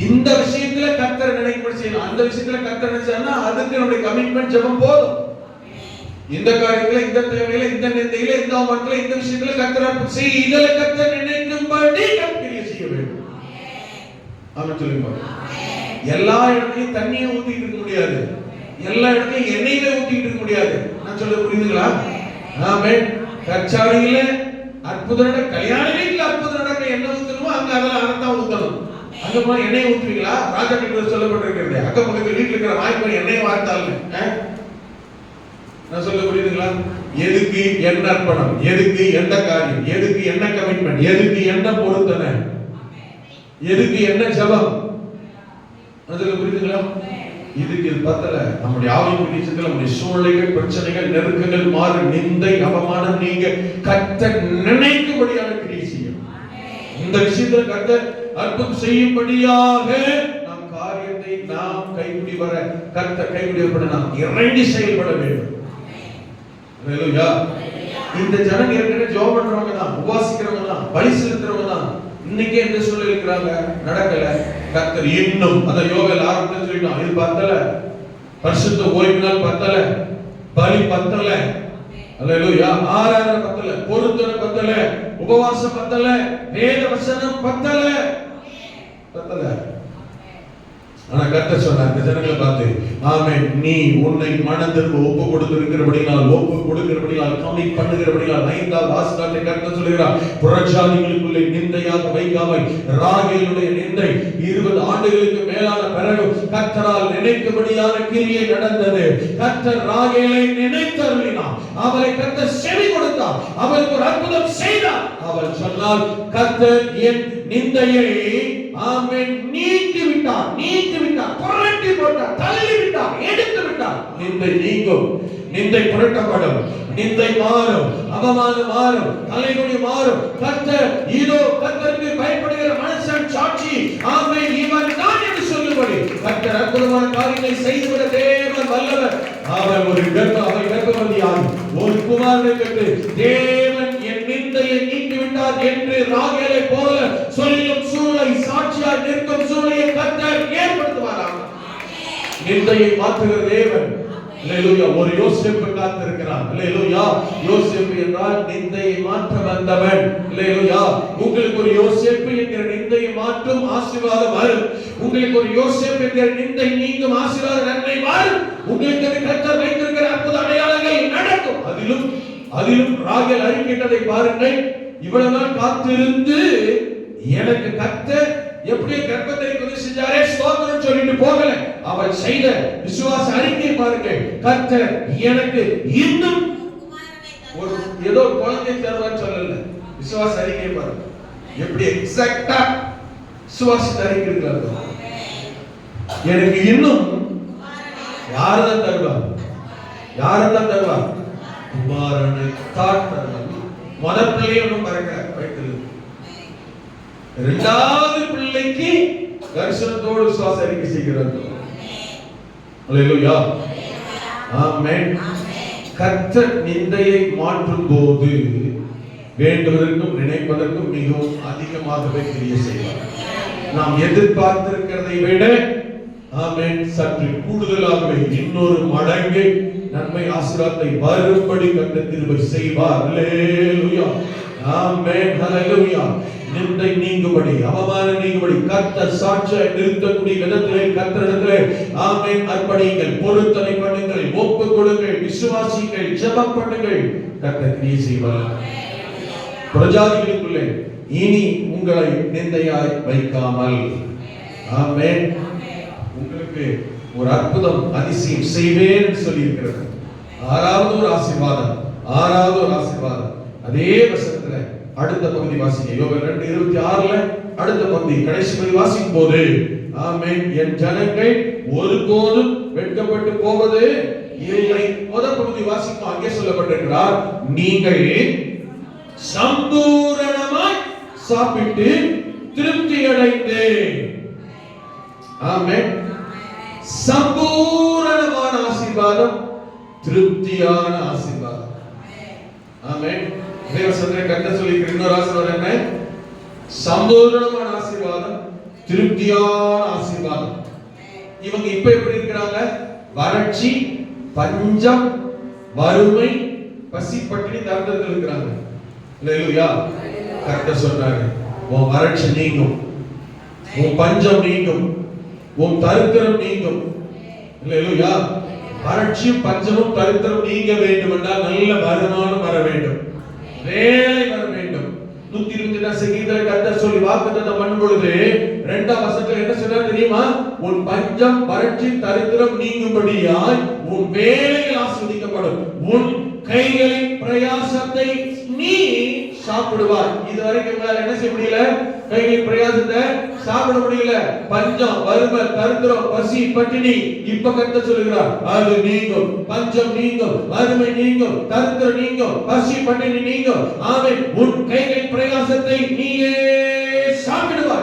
இந்த விஷயத்துல கர்த்தர் நினைப்படி செய்யணும். அந்த விஷயத்துல கர்த்தர் நினைச்சாருன்னா அதுக்கு நம்முடைய கமிட்மெண்ட் ஜெபம் போதும். இந்த காரியத்துல, இந்த தேவையில, இந்த நிந்தையில, இந்த அவமானத்துல, இந்த விஷயத்துல கர்த்தர் செய், இதுல கர்த்தர் நினைக்கும்படி கர்த்தர் செய்ய வேண்டும். ஆமென் சொல்லுங்க. எல்லா இடத்துலயும் தண்ணியை ஊத்திட்டு இருக்க முடியாது, எல்லா இடத்துலயும் எண்ணெயில ஊத்திட்டு இருக்க முடியாது. நான் சொல்ல புரியுதுங்களா? ஆமென். கச்சாடியில அற்புதம் நடக்க, கல்யாண வீட்டுல அற்புதம் நடக்க என்ன ஊத்தணுமோ அங்க அதெல்லாம் அறத்தான் ஊத்தணும். அங்க போய் எண்ணெய் ஊத்துவீங்களா? ராஜா கிட்ட சொல்லப்பட்டிருக்கிறது, அக்க பக்கத்துல வீட்டுல இருக்கிற வாய்ப்பு எண்ணெயை வார்த்தாலும். நான் சொல்ல புரியுதுங்களா? எதுக்கு என்ன அர்ப்பணம், எதுக்கு என்ன காரியம், எதுக்கு என்ன கமிட்மெண்ட், எதுக்கு என்ன பொருத்தனை, எதுக்கு என்ன ஜெபம், அதுல புரியுதுங்களா? இதுக்கு இது பத்தல. நம்முடைய ஆவிக்குரிய விஷயத்துல நம்முடைய சூழ்நிலைகள், பிரச்சனைகள், நெருக்கங்கள் மாறு, நிந்தை, அவமானம் நீங்க கர்த்தர் நினைக்கும்படியான கிரியை செய்யும். இந்த விஷயத்துல கர்த்தர் அற்புதம் செய்யும்படியாக நாம் காரியத்தை நாம் கைப்பிடி வர கர்த்தர் கைப்பிடி வரப்பட நாம் இறங்கி செயல்பட வேண்டும். ஹல்லேலூயா. இந்த ஜனங்க ஏற்கனவே ஜெபம் பண்றவங்க தான், உபாசிக்கிறவங்க தான், பலி செலுத்துறவங்க தான். இன்னைக்கு எந்த சூழல் இருக்கிறாங்க, நடக்கல. கர்த்தர் இன்னும் அந்த யோவேல் ஆரம்பத்துல சொல்லிட்டான், இது பத்தல, பரிசுத்த ஓய்வு நாள் பத்தல, பலி பத்தல, ஹல்லேலூயா, ஆராதனை பத்தல, பொருத்தனை பத்தல, உபவாசம் பத்தல, வேத வசனம் பத்தல. ஆனா கர்த்தர் சொன்னார் இந்த ஜனங்களை பார்த்து, ஆமென், நீ உன்னை மனதிற்கு ஒப்பு கொடுத்திருக்கிறபடியால், ஒப்பு கொடுக்கிறபடியால், கமிட் பண்ணுகிறபடியால், 5வது வாசகத்தை கர்த்தர் சொல்கிறார், புறஜாதிகளுக்குள்ளே நிந்தையாக வைக்காமல் ராகேலுடைய நிந்தை 20 ஆண்டுகளுக்கு மேலான பிறகு கர்த்தரால் நினைக்கும்படியான கிரியை நடந்தது. கர்த்தர் ராகேலை நினைத்தருளினார், அவளை கர்த்தர் செவி கொடுத்தார், அவளுக்கு ஒரு அற்புதம் செய்தார். அவள் சொன்னால், கர்த்தர் என் நிந்தையை ஆமென் நீக்கி விட்டார், நீக்கி விட்டார், புரட்டி போட்டார், தள்ளி விட்டார், எடுத்து விட்டார். நிந்தை நீங்கும், நிந்தை புரட்டப்படும், நிந்தை மாறும், அவமானம் மாறும், தலைகுனி மாறும். கர்த்தர் இதோ கர்த்தருக்கு பயப்படுகிற மனுஷன் சாட்சி, ஆமென், இவன் தான் என்று சொல்லும்படி கர்த்தர் அற்புதமான காரியங்களை செய்துவிட தேவன் வல்லவர். அவர் ஒரு கர்ப்பவதியாகி ஒரு குமாரனை பெற்று தேவன் என் நிந்தையை நீக்கி விட்டார் என்று ராகேலை போல சொல்லும் சூழலை, சாட்சியாய் நிற்கும் சூழலை கர்த்தர் ஏற்படுத்துவாராம். நிந்தையை மாற்றுகிற தேவன். அல்லேலூயா. ஒரு யோசேப்பு காத்திருக்கிறார். அல்லேலூயா. யோசேப்பு என்றால் நிந்தையை மாற்ற வந்தவன். அல்லேலூயா. உங்களுக்கு ஒரு யோசேப்பு என்கிற நிந்தையை மாற்றும் ஆசீர்வாதம் வரும். உங்களுக்கு ஒரு யோசேப்பு என்கிற நிந்தை நீங்கும் ஆசீர்வாத நன்மை வரும். உங்களுக்கு கர்த்தர் வைத்திருக்கிற அற்புத அடையாளங்கள் நடக்கும். அதிலும் ராகேல் அறிக்கையிட்டதை பாருங்கள். இவ்வளவு நாள் காத்திருந்து எனக்கு கர்த்தர் எப்படி கர்ப்பத்தை உதவி செஞ்சாரே, ஸ்தோத்திரம் சொல்லிட்டு போகல. அவள் செய்த விசுவாச அறிக்கை பாருங்கள். கர்த்தர் எனக்கு இன்னும் ஒரு ஏதோ குழந்தை தருவார் சொல்லல, விசுவாச அறிக்கை பாருங்க. எப்படி எக்ஸாக்ட்டா விசுவாச அறிக்கை இருக்கிறது. எனக்கு இன்னும் யாரெல்லாம் தருவார், யாரெல்லாம் தருவார், குமாரனை தான் தருவார். முதல் பிள்ளையை ஒன்றும் பறக்க வயிற்றில், 2வது பிள்ளைக்கு தரிசனத்தோடு விசுவாச அறிக்கை செய்கிறார். அல்லேலூயா. ஆமென். கர்த்தர் நிந்தையை மாற்றும் போது வேண்டுவதற்கும் நினைப்பதற்கும் மிகவும் அதிகமாகவே கிரியை செய்வார். நாம் எதிர்பார்த்திருக்கிறதை விட ஆமென் சற்று கூடுதலாகவே இன்னொரு மடங்கு நன்மை ஆசீர்வாதத்தை வரும்படி கர்த்தர் கிருபை செய்வார். அல்லேலூயா. ஆமென். ஹல்லேலூயா. நிந்தை நீங்கும்படி, அவமானம் நீங்கும்படி கர்த்தர் சாட்சியாய் நிறுத்தக்கூடிய விதத்திலே கர்த்தரிடத்திலே ஆமென் அர்ப்பணியுங்கள், பொருத்தனை பண்ணுங்கள், ஒப்பு கொடுங்கள், விசுவாசியுங்கள், ஜெபம் பண்ணுங்கள். கர்த்தர் கிரியை செய்வார். பிரஜாதிகளுக்குள்ளே இனி உங்களை நிந்தையாய் வைக்காமல் ஆமென் உங்களுக்கு ஒரு அற்புதம் அதிசயம் செய்வேன் என்று சொல்லி இருக்கிறது. 6வது ஒரு ஆசீர்வாதம், 6வது ஒரு ஆசீர்வாதம். அதே வசனத்துல அடுத்த பகுதி வாசிங்க. யோவேல் 2:26ல அடுத்த பகுதி கடைசி பகுதி வாசிக்கும் போது ஆமென், என் ஜனங்கள் ஒருபோதும் வெட்கப்பட்டு போவது இல்லை. முதல் பகுதி வாசிக்கும், அங்கே சொல்லப்பட்டிருக்கிறார், நீங்கள் சம்பூரணமாய் சாப்பிட்டு திருப்தி அடைந்து. ஆமென். சம்பூரணமான ஆசீர்வாதம் திருப்தியான ஆசீர்வாதம். ஆமென். தேவசந்திர கர்த்தர் சொல்லி இன்னொரு ஆசீர்வாதம் என்ன? சம்பூர்ணமான ஆசீர்வாதம், திருப்தியான ஆசீர்வாதம். இவங்க இப்ப எப்படி இருக்கிறாங்க? வறட்சி, பஞ்சம், வறுமை, பசி, பட்டினி, தரித்திரத்தில் இருக்கிறாங்க. அல்லேலூயா. கர்த்தர் சொல்றாரு, உன் வறட்சி நீங்கும், உன் பஞ்சம் நீங்கும், உன் தரித்திரம் நீங்கும். அல்லேலூயா. வறட்சி, பஞ்சமும் தரித்திரம் நீங்க வேண்டும் என்றால் நல்ல வருமானம் வர வேண்டும், வேலை வர வேண்டும். 128 சங்கீதத்தில் கர்த்தர் சொல்லி வாக்குத்தத்தம் பண்ணும் பொழுது 2ஆம் வசனத்தில் என்ன சொன்னார் தெரியுமா? உன் பஞ்சம், வறட்சி, தரித்திரம் நீங்கும்படியாய் உன் வேலைகள் ஆசீர்வதிக்கப்படும், உன் கைகளின் பிரயாசத்தை நீ சாப்பிடுவாய். இதுவரைக்கும் என்ன செய்ய முடியல? கைகளின் பிரயாசத்தை சாப்பிட முடியல. பஞ்சம், வறுமை, தரித்திரம், பசி, பட்டினி. இப்ப கர்த்தர் சொல்கிறார், அது நீங்கும், பஞ்சம் நீங்கும், வறுமை நீங்கும், தரித்திரம் நீங்கும், பசி, பட்டினி நீங்கும். ஆமென். உன் கைகளின் பிரயாசத்தை நீயே சாப்பிடுவாய்.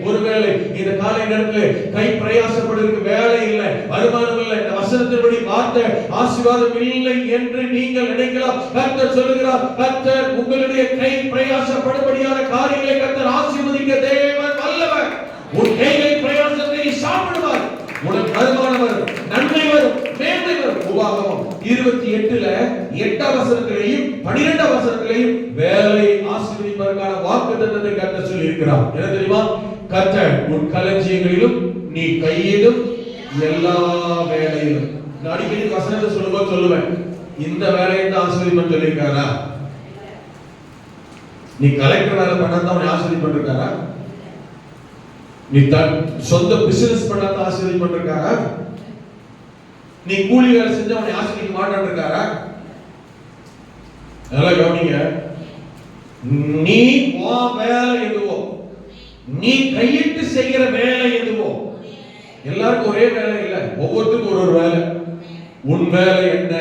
ஒருவேளை இந்த காலை நேரத்தில் கை பிரயாசப்படுவதற்கு வேலை இல்லை, வருமானம் இல்லை, இந்த வசனத்தின்படி வார்த்தை ஆசீர்வாதம் இல்லை என்று நீங்கள் நினைக்கலாம். கர்த்தர் சொல்லுகிறார், கர்த்தர் உங்களுடைய கை பிரயாசப்படும்படியான காரியங்களை கர்த்தர் ஆசீர்வதிக்க தேவன் வல்லவர். உன் கைகளின் பிரயாசத்தை நீ சாப்பிடுவாய், உனக்கு வருமானம் வரும், நன்மை வரும், மேன்மை வரும். உபாகமம் 28ல 8ஆம் வசனத்திலேயும் 12ஆம் வசனத்திலேயும் வேலை ஆசீர்வதிப்பதற்கான வாக்குத்தத்தத்தை கர்த்தர் சொல்லி இருக்கிறார். என்ன தெரியுமா? கர்த்தர் உன் களஞ்சியங்களிலும் நீ கையிடும் எல்லா வேலையிலும். நான் அடிக்கடி வசனத்தை சொல்லுவேன், இந்த வேலையை தான் ஆசீர்வதிப்பேன்னு சொல்லியிருக்காரா? நீ கலெக்டர் வேலை பண்ணாதான் அவனை ஆசீர்வதிப்பட்டிருக்காரா? நீ சொந்த பிசினஸ் பண்ணாதான் ஆசீர்வதிப்பட்டிருக்காரா? நீ கூலி வேலை செஞ்சு அவனை ஆசீர்வதிக்க மாட்டான் இருக்காரா? நல்லா கவனிங்க. நீ வேலை எதுவோ, நீ கையிட்டு செய்கிற வேலை எதுவோ, எல்லாருக்கும் ஒரே வேலை இல்லை, ஒவ்வொருத்தருக்கும் ஒரு வேலை. உன் வேலை என்ன?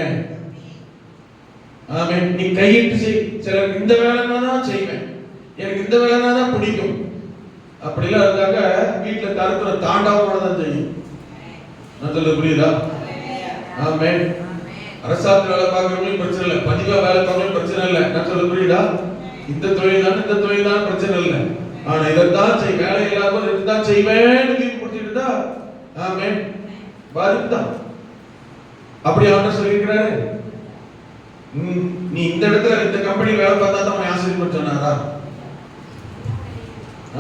ஆமென். நீ கையிட்டு செய். சிலருக்கு இந்த வேலை தான் செய்வேன், எனக்கு இந்த வேலை தான் பிடிக்கும், அப்படிலாம் இருந்தாக்க வீட்டுல தருத்துற தாண்டாவோட தான் செய்யும். நான் சொல்றது புரியுதா? ஆமென். அரசாங்க வேலை பார்க்கறவங்களும் பிரச்சனை இல்லை, பதிவா வேலை பார்க்கறவங்களும் பிரச்சனை இல்லை. நான் சொல்றது புரியுதா? இந்த தொழில் தான் பிரச்சனை இல்லை. ஆனா இதைத்தான் செய், வேலை இல்லாம இதுதான் செய்வேன்னு தீர்ப்பு கொடுத்துட்டு தான். ஆமென். வருத்தம். அப்படி ஆண்டவர் சொல்லியிருக்கிறாரு. நீ இந்த இடத்துல இந்த கம்பெனி வேலை பார்த்தா தான் உன்னை ஆசீர்வதிப்பேன்னு சொன்னாரா?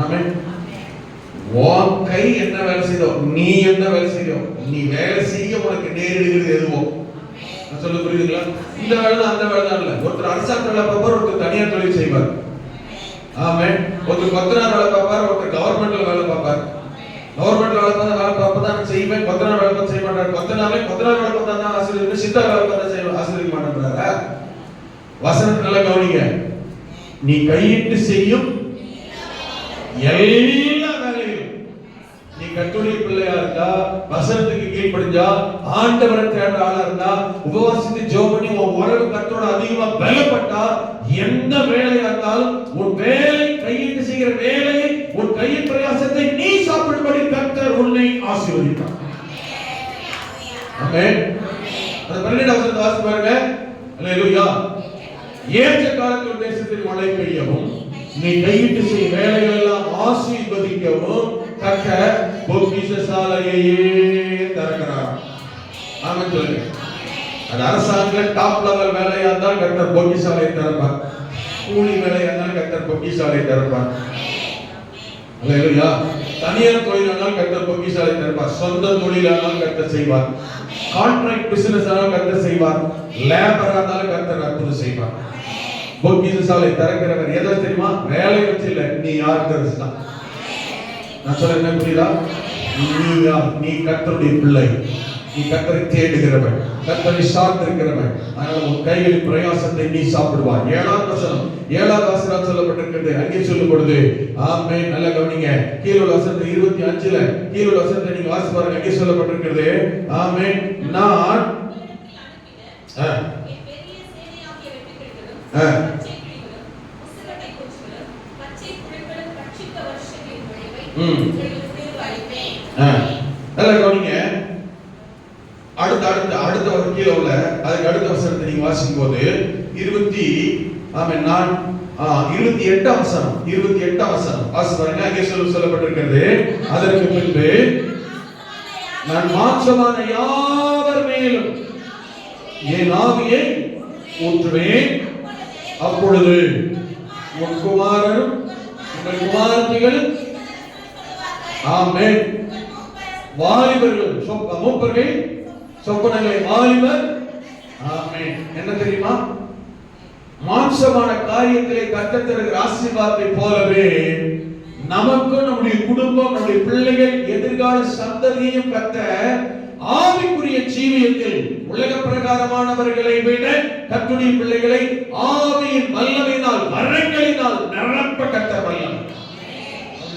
ஆமென். உன் கை என்ன வேலை செய்தோ, நீ என்ன வேலை செய்யோ, நீ வேலை செய்ய உனக்கு நேரிடுகிறது எதுவோ. நான் சொல்ல புரியுதுங்களா? இந்த வேலை அந்த வேலை தான் இல்லை. ஒருத்தர் அரசாங்க வேலை பார்ப்பார், ஒருத்தர் தனியார் தொழில் செய்வார். ஆமென். ஒருத்தர் கொத்தனார் வேலை பார்ப்பார், ஒருத்தர் கவர்மெண்ட்ல வேலை பார்ப்பார். கவர்மெண்ட்ல வேலை பார்த்தா செய்வேன், கொத்தனார் வேலை பார்த்து செய்ய மாட்டார். கொத்தனார் வேலை பார்த்தா தான் ஆசீர்வதிப்பேன், சித்தா வேலை பார்த்தா ஆசீர்வதிக்க மாட்டேன்றாரா? வசனத்தை நல்லா கவனிங்க. நீ கையிட்டு செய்யும் எல்லா வேலையும், நீ கர்த்தருடைய பிள்ளையா இருந்தா, வசனத்துக்கு கீழ்ப்படிஞ்சா, ஆண்டவரை தேடுற ஆளா இருந்தா, உபவாசித்து ஜெபம் பண்ணி உன் உறவு கர்த்தரோட அதிகமா பலப்பட்டா, எந்த வேலையா இருந்தாலும் உன் வேலை, கையிட்டு செய்கிற வேலையை, உன் கையின் பிரயாசத்தை நீ சாப்பிடும்படி கர்த்தர் உன்னை ஆசீர்வதிப்பார். ஆமென். அந்த 12ஆம் வசனத்தை வாசித்து பாருங்க. அல்லேலூயா. ஏற்ற காலத்தில் தேசத்தில் மழை பெய்யவும், நீ கையிட்டு செய்யும் வேலைகள் எல்லாம் ஆசீர்வதிக்கவும் கர்த்தர் பொக்கிஷசாலையையே திறக்கிறார். ஆமென் சொல்லுங்க. அது அரசாங்க டாப் லெவல் வேலையா இருந்தால் கர்த்தர் பொக்கிஷசாலையை திறப்பார். கூலி வேலையா இருந்தால் கர்த்தர் பொக்கிஷசாலையை திறப்பார். அல்லேலூயா. தனியார் தொழிலானால் கர்த்தர் பொக்கிஷசாலை திறப்பார். சொந்த தொழிலானால் கர்த்தர் செய்வார். கான்ட்ராக்ட் பிசினஸ் ஆனாலும் கர்த்தர் செய்வார். லேபரா இருந்தாலும் கர்த்தர் அற்புதம் செய்வார். பொக்கிஷசாலை திறக்கிறவர் எதை தெரியுமா? வேலை வச்சு இல்ல, நீ யாருக்கு தான். நான் சொல்ல என்ன புரியுதா? நீ கர்த்தருடைய பிள்ளை, நீ கர்த்தரை தேடுகிறவன், கர்த்தரை சார்ந்திருக்கிறவன். அதனால உன் கைகளின் பிரயாசத்தை நீ சாப்பிடுவாய். 7ஆம் வசனம், 7ஆவது வசனம் சொல்லப்பட்டிருக்கிறது. அங்கே சொல்லும் பொழுது ஆமென். நல்லா கவனிங்க. கீழ வசனத்தை 25ல கீழ வசனத்தை நீங்க வாசி பாருங்க. அங்கே சொல்லப்பட்டிருக்கிறது ஆமென். நான் அடுத்த கீழே உள்ள அதுக்கு அடுத்த வசனத்தை நீங்க வாசிக்கும் போது 28ஆம் வசனம் 28ஆம் வசனம் வாசி பாருங்க. அங்கே சொல்லப்பட்டிருக்கிறது, அதற்கு பின்பு நான் மாம்சமான யாவர் மேலும் என் ஆவியை ஊற்றுவேன், அப்பொழுது உன் குமாரரும் உங்கள் குமாரத்திகளும் ஆமென் வாலிபர்கள் மூப்பர்கள் சொப்பனங்களை வாலிபர் ஆமென். என்ன தெரியுமா? மாம்சமான காரியத்திலே கர்த்தர் தருகிற ஆசீர்வாதத்தை போலவே நமக்கும் நம்முடைய குடும்பம் நம்முடைய பிள்ளைகள் எதிர்கால சந்ததியையும் கர்த்தர் ஆவிக்குரிய ஜீவியத்தில் உலக பிரகாரமானவர்களை விட கர்த்தருடைய பிள்ளைகளை ஆவியின் வல்லமையினால் வரங்களினால் நிரப்ப கர்த்தர் வல்லமை.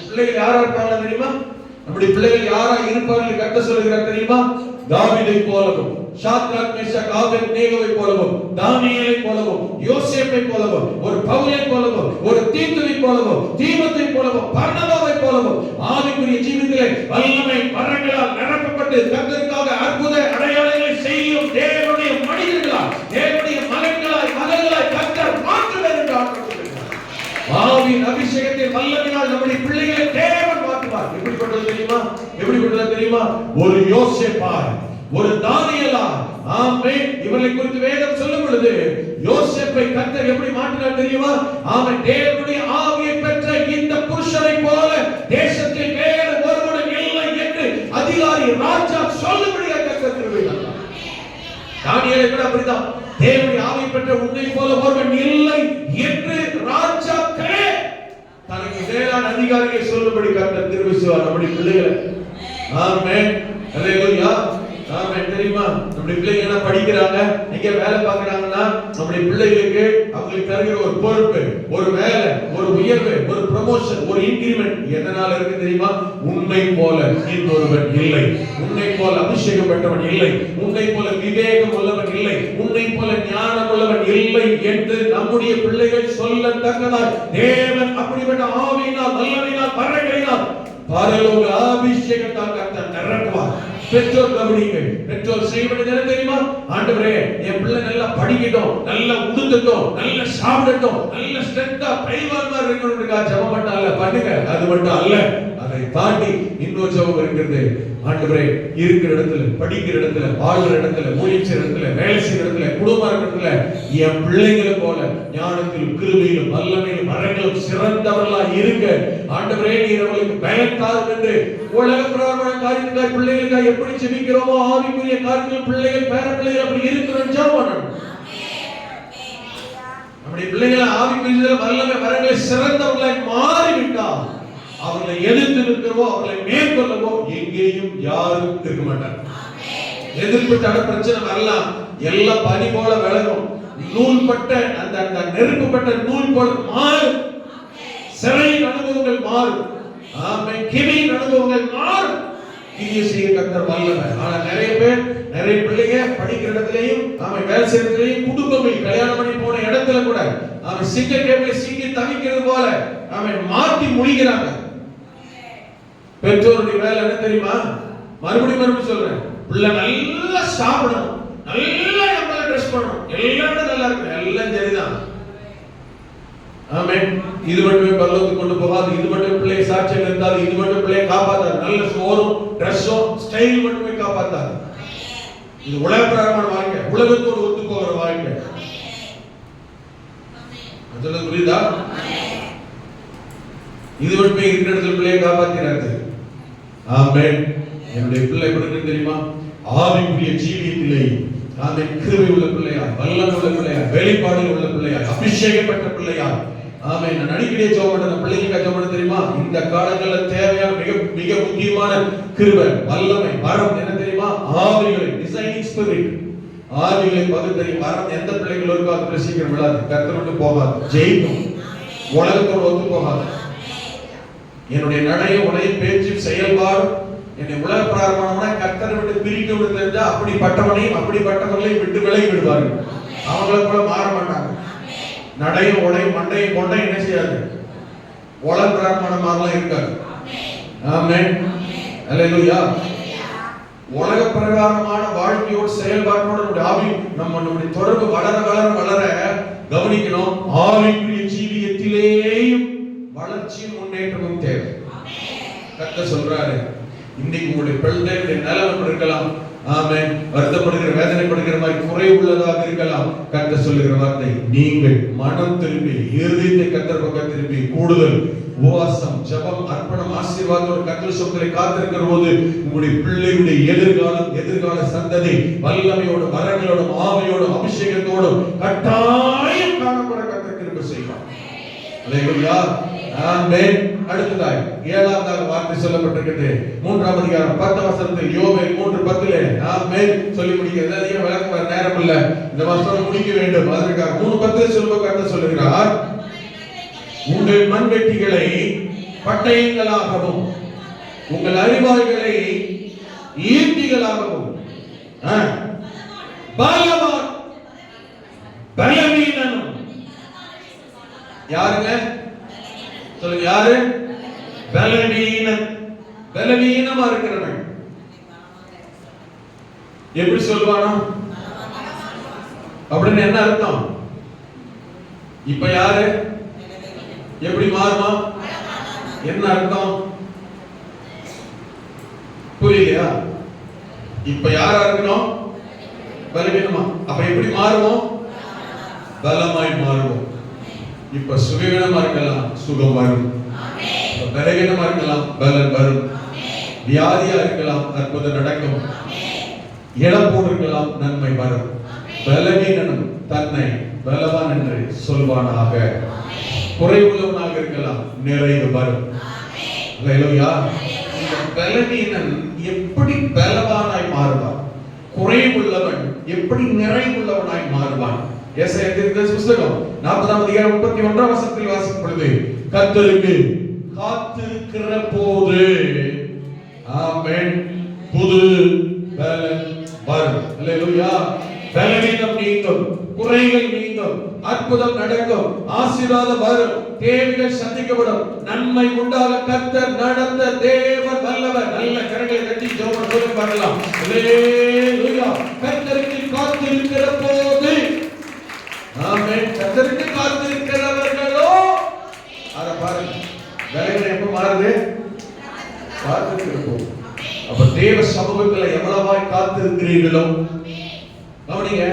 பிள்ளைகள் யாரா இருப்பாங்க தெரியுமா? நம்முடைய பிள்ளைகள் யாரா இருப்பார்கள் கர்த்தர் சொல்கிறார் தெரியுமா? தாவீதை போலவும் ஷாத்ராக் மேஷாக் ஆபேத்நேகோவை போலவும் தானியேலை போலவும் யோசேப்பை போலவும் ஒரு பவுலை போலவும் ஒரு தீத்துவை போலவும் தீமோத்தேயை போலவும் பர்னபாவை போலவும் ஆவிக்குரிய ஜீவியத்திலே வல்லமை வரங்களால் நிரப்பப்பட்டு கர்த்தருக்காக அற்புத அடையாளங்களை செய்யும் தேவனுடைய மனிதர்களாய் தேவனுடைய மகன்களாய் கர்த்தர் மாற்றுவார் என்று ஆண்டவர் சொல்கிறார். ஆவியின் அபிஷேகத்தை வல்லமையால் நம்முடைய பிள்ளைகளை தேவன் மாற்றுவார். எப்படிப்பட்டது தெரியுமா? ஒரு யோசேப்பாய் ஒரு தானியேலா ஆமென். இவர்களை குறித்து வேதம் சொல்லும் பொழுது யோசேப்பை கர்த்தர் எப்படி மாற்றினார் தெரியுமா? ஆமென். தேவனுடைய ஆவியை பெற்ற இந்த புருஷனை போல தேசத்தில் வேறு ஒருவனும் இல்லை என்று அதிகாரி ராஜா சொல்லும்படியாக கர்த்தர் கிருபை தந்தார். தானியேலை கூட அப்படிதான், தேவனுடைய ஆவியை பெற்ற உன்னை போல ஒருவன் இல்லை என்று ராஜாக்களே தனக்கு மேலான அதிகாரியை சொல்லும்படி கர்த்தர் கிருபை செய்வார் நம்முடைய பிள்ளைகளை. ஆமென். அல்லேலூயா. ஆமென். தெரியுமா? நம்முடைய பிள்ளைங்க என்ன படிக்கிறாங்க, எங்க வேலை பார்க்கறாங்கன்னா நம்முடைய பிள்ளைகளுக்கு அவங்களுக்கு தருகிற ஒரு பொறுப்பு, ஒரு வேலை, ஒரு உயர்வு, ஒரு ப்ரமோஷன், ஒரு இன்கிரிமென்ட் எதனால இருக்கு தெரியுமா? உன்னை போல இன்னொருவன் இல்லை, உன்னை போல அபிஷேகம் பெற்றவன் இல்லை, உன்னை போல விவேகம் உள்ளவன் இல்லை, உன்னை போல ஞானம் உள்ளவன் இல்லை என்று நம்முடைய பிள்ளைகள் சொல்லத்தக்கதாய் தேவன் அப்படிப்பட்ட ஆவியினால் வல்லமையினால் வரங்களினால் பரலோக அபிஷேகத்தால் கர்த்தர் நிரப்புவார். பெற்றோர் கவனிங்கள். பெற்றோர் செய்ய வேண்டியது என்ன தெரியுமா? ஆண்டவரே, என் பிள்ளை நல்லா படிக்கட்டும், நல்லா உடுத்தட்டும், நல்லா சாப்பிடட்டும், நல்ல ஸ்ட்ரென்த்தா பைவான்மா இருக்கணும்ன்றதுக்காக ஜெபம் பண்ணால பண்ணுங்க. அது மட்டும் அல்ல, அதை தாண்டி இன்னொரு ஜெபம் இருக்கிறது. ஆண்டவரே, இருக்கிற இடத்துல, படிக்கிற இடத்துல, வாழ்கிற இடத்துல, ஊழியம் செய்யற இடத்துல, வேலை செய்யற இடத்துல, குடும்ப இடத்துல என் பிள்ளைகளை போல ஞானத்திலும் கிருபையிலும் வல்லமையிலும் வரங்களும் சிறந்தவர்களா இருக்க ஆண்டவரே நீர் அவர்களுக்கு பயத்தாரும் என்று உலக பிரகாரமான காரியங்களுக்காக பிள்ளைகளுக்காக எப்படி ஜெபிக்கிறோமோ ஆவிக்குரிய காரியங்கள் பிள்ளைகள் பேர பிள்ளைகள் அப்படி இருக்கிறோம் ஜெபம் பண்ணணும். நம்முடைய பிள்ளைகளை ஆவிக்குரிய வல்லமை வரங்களை சிறந்தவர்களாய் மாறிவிட்டால் அவர்களை எதிர்த்து நிற்கிறவோ அவர்களை மேற்கொள்ளவோ எங்கேயும் யாரும் இருக்க மாட்டாங்க. எதிர்ப்பு தட பிரச்சனை வரலாம், எல்லாம் பனி போல விலகும், நூல்பட்ட அந்த நெருப்புப்பட்ட நூல் போல மாறும், சிறையின் அனுபவங்கள் மாறும், ஆமென், கிவியின் அனுபவங்கள் மாறும். கிரியை செய்ய கர்த்தர் வல்லவர். ஆனா நிறைய பேர் நிறைய பிள்ளைங்க படிக்கிற இடத்துலயும் அவன் வேலை செய்யற இடத்துலயும் குடும்பங்கள் கல்யாணம் பண்ணி போன இடத்துல கூட அவன் சிங்க கேபிளை சிங்கி தவிக்கிறது போல அவன் மாட்டி முடிக்கிறாங்க. பெற்றோருடைய வேலை என்ன தெரியுமா? மறுபடியும் சொல்றேன், பிள்ளை நல்லா சாப்பிடணும், நல்லா நம்மள ட்ரெஸ் பண்ணணும், எல்லாமே நல்லா இருக்கு, எல்லாம் சரிதான். ஆமென். இது மட்டுமே பரலோகத்துக்கு கொண்டு போகாது, இது மட்டும் பிள்ளையை சாட்சியம் இருந்தாது, இது மட்டும் பிள்ளையை காப்பாத்தாது, நல்ல சோறும் ட்ரெஸ்ஸும் ஸ்டைல் மட்டுமே காப்பாத்தாது. இது உலக பிரகாரமான வாழ்க்கை, உலகத்தோடு ஒத்து போகிற வாழ்க்கை. அதெல்லாம் புரியுதா? இது மட்டுமே இருக்கிற இடத்துல பிள்ளையை காப்பாத்தினாரு. ஆமென். என்னுடைய பிள்ளை எப்படி தெரியுமா? ஆவிக்குரிய ஜீவியத்திலே ஆமென், கிருபை உள்ள பிள்ளையா, வல்லமை உள்ள பிள்ளையா, வெளிப்பாடு உள்ள பிள்ளையா, அபிஷேகப்பட்ட பிள்ளையா. ஆமென். நான் அடிக்கடி ஜெபம் பண்ற பிள்ளைகளுக்கு ஜெபம் பண்ண தெரியுமா? இந்த காலங்கள்ல தேவையான மிக மிக முக்கியமான கிருபை, வல்லமை, வரம் என்ன தெரியுமா? ஆவிகளை டிசைனிங் ஸ்பிரிட், ஆவிகளை பகுத்தறி வரம் எந்த பிள்ளைகள் இருக்கோ அது பிரசிக்கிற விடாது, கர்த்தர் விட்டு போகாது, ஜெயிக்கும், உலகத்தோடு ஒத்து போகாது. என்னுடைய நடைய உடைய பேச்சு செயல்பாடு என்னை உலக பிராரம்பணம்னா கர்த்தரை விட்டு பிரிக்க விட்டு தெரிஞ்சா அப்படிப்பட்டவனையும் அப்படிப்பட்டவர்களையும் விட்டு விலகி விடுவார்கள். அவங்கள கூட மாற மாட்டாங்க. நடையும் உடையும் மண்டையும் கொண்டை என்ன செய்யாது, உலக பிராரம்பணம் மாதிரிலாம் இருக்காது. ஆமென். அல்லேலூயா. உலக பிரகாரமான வாழ்க்கையோட செயல்பாட்டோட நம்முடைய ஆவி நம்முடைய தொடர்பு வளர வளர வளர கவனிக்கணும். ஆவிக்குரிய ஜீவியத்திலேயும் வளர்ச்சியும் முன்னேற்றமும் தேவை. கர்த்தர் சொல்றாரு, இன்னைக்கு உங்களுடைய பிள்ளைகளுடைய நிலைமை இருக்கலாம், ஆமென், வருத்தப்படுகிற வேதனைப்படுகிற மாதிரி குறை உள்ளதாக இருக்கலாம். கர்த்தர் சொல்லுகிற வார்த்தை, நீங்கள் மனம் திரும்பி இருதயத்தை கர்த்தர் பக்கம் திரும்பி கூடுதல் உபவாசம், ஜெபம், அர்ப்பணம், ஆசீர்வாதத்தோடு கர்த்தர் சொற்களை காத்திருக்கிற போது உங்களுடைய பிள்ளைகளுடைய எதிர்கால சந்ததி வல்லமையோடு வரங்களோடு ஆவியோடு அபிஷேகத்தோடு கட்டாயம் காணப்பட கர்த்தர் கிருபை செய்வார். அல்லேலூயா, ஆமென். அடுத்ததாய் 7வது வார்த்தை சொல்லப்பட்டிருக்கிறது. 3ஆம் அதிகாரம் 10 வசனத்தில் யோவேல் 3:10 ஆமென் சொல்லி முடிக்கிறது. அதிக விளக்க நேரம் இல்ல, இந்த வசனம் முடிக்க வேண்டும். அதற்காக 3:10 சொல்லும்போது கர்த்தர் சொல்லுகிறார், உங்கள் மண்வெட்டிகளை பட்டயங்களாகவும் உங்கள் அரிவாள்களை ஈட்டிகளாகவும் பலவான் பலவீனனும். யாருங்க சொல்லுங்க, யாரு? பலவீனன். பலவீனமா இருக்கிறவன் எப்படி சொல்லுவானா அப்படின்னு என்ன அர்த்தம்? இப்ப யாரு எப்படி மாறுமா? என்ன அர்த்தம் புரியலையா? இப்ப யாரா இருக்கணும்? பலவீனமா. அப்ப எப்படி மாறுவோம்? பலமாய் மாறுவோம். இப்ப சுகவீனமா இருக்கலாம், சுகம் வரும். பலவீனமா இருக்கலாம், பலன் வரும். வியாதியா இருக்கலாம், அற்புதம் நடக்கும். இழப்போடு இருக்கலாம், நன்மை வரும். பலவீனனும் தன்னை பலவான் என்று சொல்வானாக. குறைவுள்ளவனாக இருக்கலாம், நிறைவு வரும். அல்லேலூயா. பலவீனன் எப்படி பலவானாய் மாறுவான்? குறைவுள்ளவன் எப்படி நிறைவுள்ளவனாய் மாறுவான்? ஏசாயா தீர்க்கதரிசி புத்தகம் 40ஆம் அதிகாரம் 31ஆம் வசனத்தில் வாசிக்கும் பொழுது, கர்த்தருக்கு காத்திருக்கிற போது ஆமென் புது பலன் வரும். அல்லேலூயா. பலவீனம் நீங்கும், குறைகள் நீங்கும், அற்புதம் நடக்கும், ஆசீர்வாதம் வரும், தேவைகள் சந்திக்கப்படும், நன்மை உண்டாக கர்த்தர் நடந்த தேவன் வல்லவர். நல்ல கரங்களை தட்டி ஜெபம் சொல்லி பார்க்கலாம். அல்லேலூயா. கர்த்தருக்கு காத்திருக்கிற போது ஆமென். கர்த்தருக்கு காத்திருக்கிறவர்களோ அத பாருங்க, வேலைகள் எப்ப மாறுது? காத்திருக்கிற போது. அப்ப தேவ சமூகத்துல எவ்வளவாய் காத்திருக்கிறீர்களோ கவனிங்க,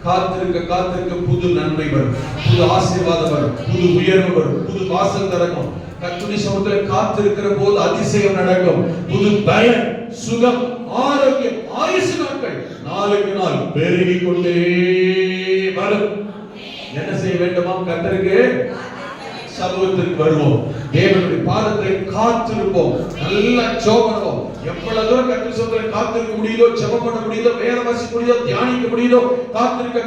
காத்திருக்க புது நன்மை வரும், புது ஆசீர்வாதம் வரும், புது உயர்வு வரும், புது வாசல் திறக்கும். கர்த்தருடைய சமூகத்துல காத்திருக்கிற போது அதிசயம் நடக்கும். புது பலன், சுகம், ஆரோக்கியம், ஆயுசு நாட்கள் நாளுக்கு நாள் பெருகிக் கொண்டே வரும். என்ன செய்ய வேண்டுமா? கர்த்தருக்கு சமூகத்திற்கு வருவோம், தேவனுடைய பாதத்தை காத்திருப்போம், நல்லா ஜெபம். எவ்வளவு தூரம் கர்த்தர் சமூகத்தில் காத்திருக்க முடியுதோ, ஜெபம் பண்ண முடியுதோ, வேதம் வாசிக்க முடியுதோ, தியானிக்க முடியுதோ, காத்திருக்க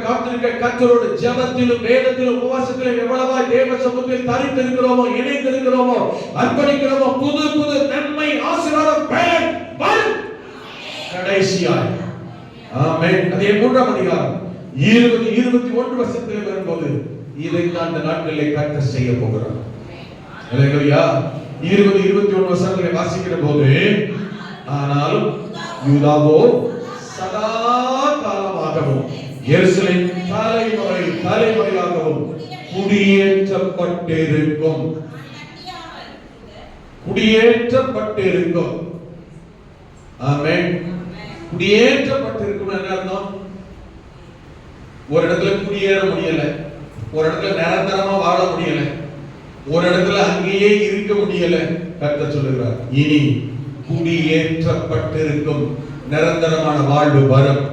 கர்த்தரோடு ஜெபத்திலும் வேதத்திலும் உபவாசத்திலும் எவ்வளவாய் தேவ சமூகத்தில் தரித்திருக்கிறோமோ, இணைந்திருக்கிறோமோ, அர்ப்பணிக்கிறோமோ, புது புது நன்மை, ஆசீர்வாதம், பலன் வரும். கடைசியாய் ஆமென். அதே 3ஆம் அதிகாரம் 20-21 வசனத்தில் வரும்போது இதைத்தான் இந்த நாட்களிலே கர்த்தர் செய்ய போகிறார். அல்லேலூயா. 20-21 வசனங்களை வாசிக்கிற போது, ஆனாலும் யூதாவோ சதா காலமாகவும் எருசலேம் தலைமுறையாகவும் குடியேற்றப்பட்டிருக்கும். ஆமென். குடியேற்றப்பட்டிருக்கும் என்ன அர்த்தம்? ஒரு இடத்துல குடியேற முடியல, ஒரு இடத்துல நிரந்தரமா வாழ முடியல, ஒரு இடத்துல அங்கேயே இருக்க முடியல. கர்த்தர் சொல்லுகிறார், இனி குடியேற்றப்பட்டிருக்கும் நிரந்தரமான வாழ்வு வரும்.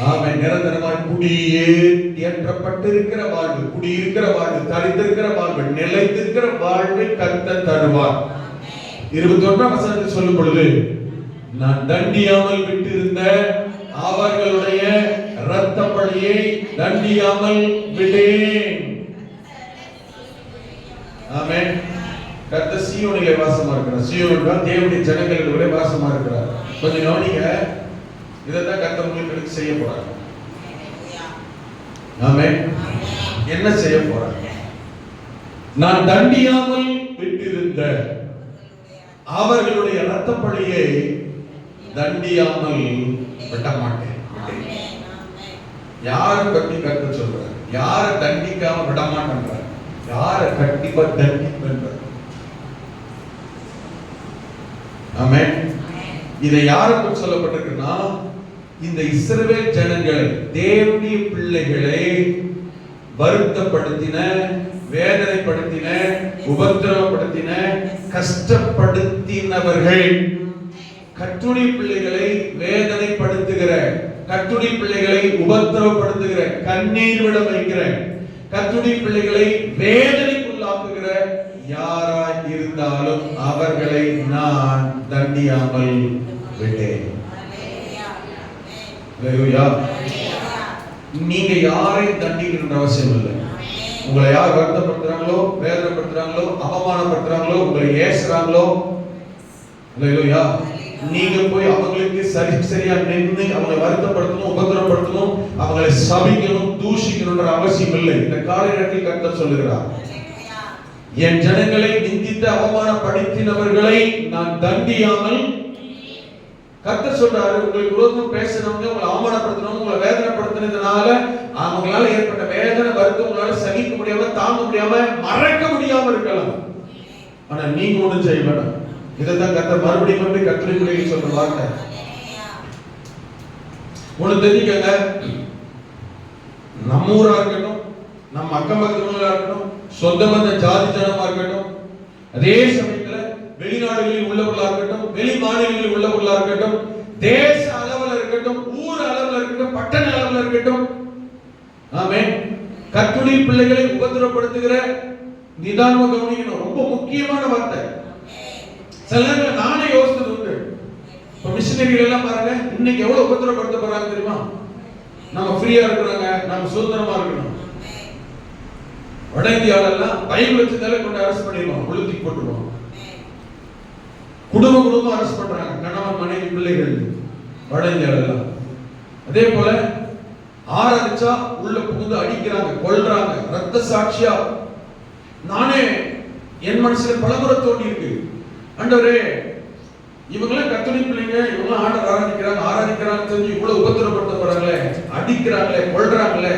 ஆமென். நிரந்தரமாய் குடியேற்றப்பட்டிருக்கிற வாழ்வு, குடியிருக்கிற வாழ்வு, தரித்திருக்கிற வாழ்வு, நிலைத்திருக்கிற வாழ்வை கர்த்தர் தருவார். 21ஆம் வசனத்தில் சொல்லும் பொழுது, நான் தண்டியாமல் விட்டிருந்த அவர்களுடைய இரத்த பழியை தண்டியாமல் விட்டேன். ஆமென். கர்த்தர் சீயோனிலே வாசமா இருக்கிறார். சீயோன் தேவனுடைய ஜனங்களுடைய வாசமா இருக்கிறார். கொஞ்சம் கவனிங்க, இதைத்தான் கர்த்தர் உங்களுக்கு செய்ய போறார். ஆமென். என்ன செய்ய போறார்? நான் தண்டியாமல் விட்டிருந்த அவர்களுடைய இரத்த பழியை தண்டியாமல் விட மாட்டேன். யாரை பத்தி கருத்து சொல்றாரு? யாரை தண்டிக்காம விட மாட்டேன்றார்? யாரை கண்டிப்பா தண்டிப்பேன்றார். ஆமென். இதை யாருக்கு சொல்லப்பட்டிருக்குன்னா, இந்த இஸ்ரவேல் ஜனங்களை, தேவனுடைய பிள்ளைகளை வருத்தப்படுத்தின, வேதனைப்படுத்தின, உபத்திரவப்படுத்தின, கஷ்டப்படுத்தினவர்கள், கர்த்தருடைய பிள்ளைகளை வேதனைப்படுத்துகிற, கர்த்தருடைய பிள்ளைகளை உபத்திரவப்படுத்துகிற, கண்ணீர் விட வைக்கிற, கர்த்தருடைய பிள்ளைகளை வேதனைக்குள்ளாக்குகிற யாராய் இருந்தாலும் அவர்களை நான் தண்டியாமல் விட்டேன். நீங்க யாரையும் தண்டிக்கின்ற அவசியம் இல்லை. உங்களை யார் வருத்தப்படுத்துறாங்களோ, வேதனைப்படுத்துறாங்களோ, அவமானப்படுத்துறாங்களோ, உங்களை ஏசுறாங்களோ, நீங்க போய் அவங்களுக்கு சரியா நின்று அவங்களை வருத்தப்படுத்தணும், உபத்திரப்படுத்தணும், அவங்களை சபிக்கணும், தூஷிக்கணும்ன்ற அவசியம் இல்லை. இந்த கால நேரத்தில் கர்த்தர் சொல்லுகிறார், என் ஜனங்களை நிந்தித்து அவமானப்படுத்தினவர்களை நான் தண்டியாமல். கர்த்தர் சொல்றாரு, உங்களுக்கு விரோதம் பேசினவங்க, உங்களை அவமானப்படுத்தினவங்க, உங்களை வேதனைப்படுத்தினதுனால அவங்களால ஏற்பட்ட வேதனை, வருத்தம் உங்களால சகிக்க முடியாம, தாங்க முடியாம, மறக்க முடியாம இருக்கலாம். ஆனா நீங்க ஒண்ணும் செய்ய வேண்டாம். இதைத்தான் கர்த்தர் மறுபடியும் கர்த்தருடைய சொல்ற வார்த்தை. ஒண்ணு தெரிஞ்சுக்கங்க, நம்ம ஊரா இருக்கட்டும், நம்ம அக்கம் பக்கத்துல இருக்கட்டும், சொந்த பந்த ஜாதி ஜனமா இருக்கட்டும், அதே சமயத்துல வெளிநாடுகளில் உள்ளவர்களா இருக்கட்டும், வெளி மாநிலங்களில் உள்ளவர்களா இருக்கட்டும், தேச அளவில் இருக்கட்டும், ஊர் அளவில் இருக்கட்டும், பட்டண அளவில் இருக்கட்டும், ஆமென், கர்த்தருடைய பிள்ளைகளை உபத்திரப்படுத்துகிற, நிதானமா கவனிக்கணும், ரொம்ப முக்கியமான வார்த்தை. சில நேரங்கள் நானே யோசித்தது உண்டு. இப்ப மிஷனரிகள் எல்லாம் பாருங்க, இன்னைக்கு எவ்வளவு உபத்திரப்படுத்த போறாங்க தெரியுமா? நம்ம ஃப்ரீயா இருக்கிறாங்க, நம்ம சுதந்திரமா இருக்கணும். வட இந்தியாவிலாம் பைபிள் வச்சதால கொண்டு அரெஸ்ட் பண்ணிடுவோம், உளுத்தி போட்டுருவோம். குடும்பம் அரெஸ்ட் பண்றாங்க, கணவன் மனைவி பிள்ளைகள் வட இந்தியாவிலாம். அதே போல ஆராதிச்சா உள்ள புகுந்து அடிக்கிறாங்க, கொல்றாங்க, ரத்த சாட்சியா. நானே என் மனசுல பலமுறை தோண்டி இருக்கு, ஆண்டவரே இவங்களாம் கர்த்தருடைய பிள்ளைங்க, இவங்களாம் ஆண்டவர் ஆராதிக்கிறாங்க தெரிஞ்சு இவ்வளவு உபத்திரப்படுத்த போறாங்களே, அடிக்கிறாங்களே, கொல்றாங்களே,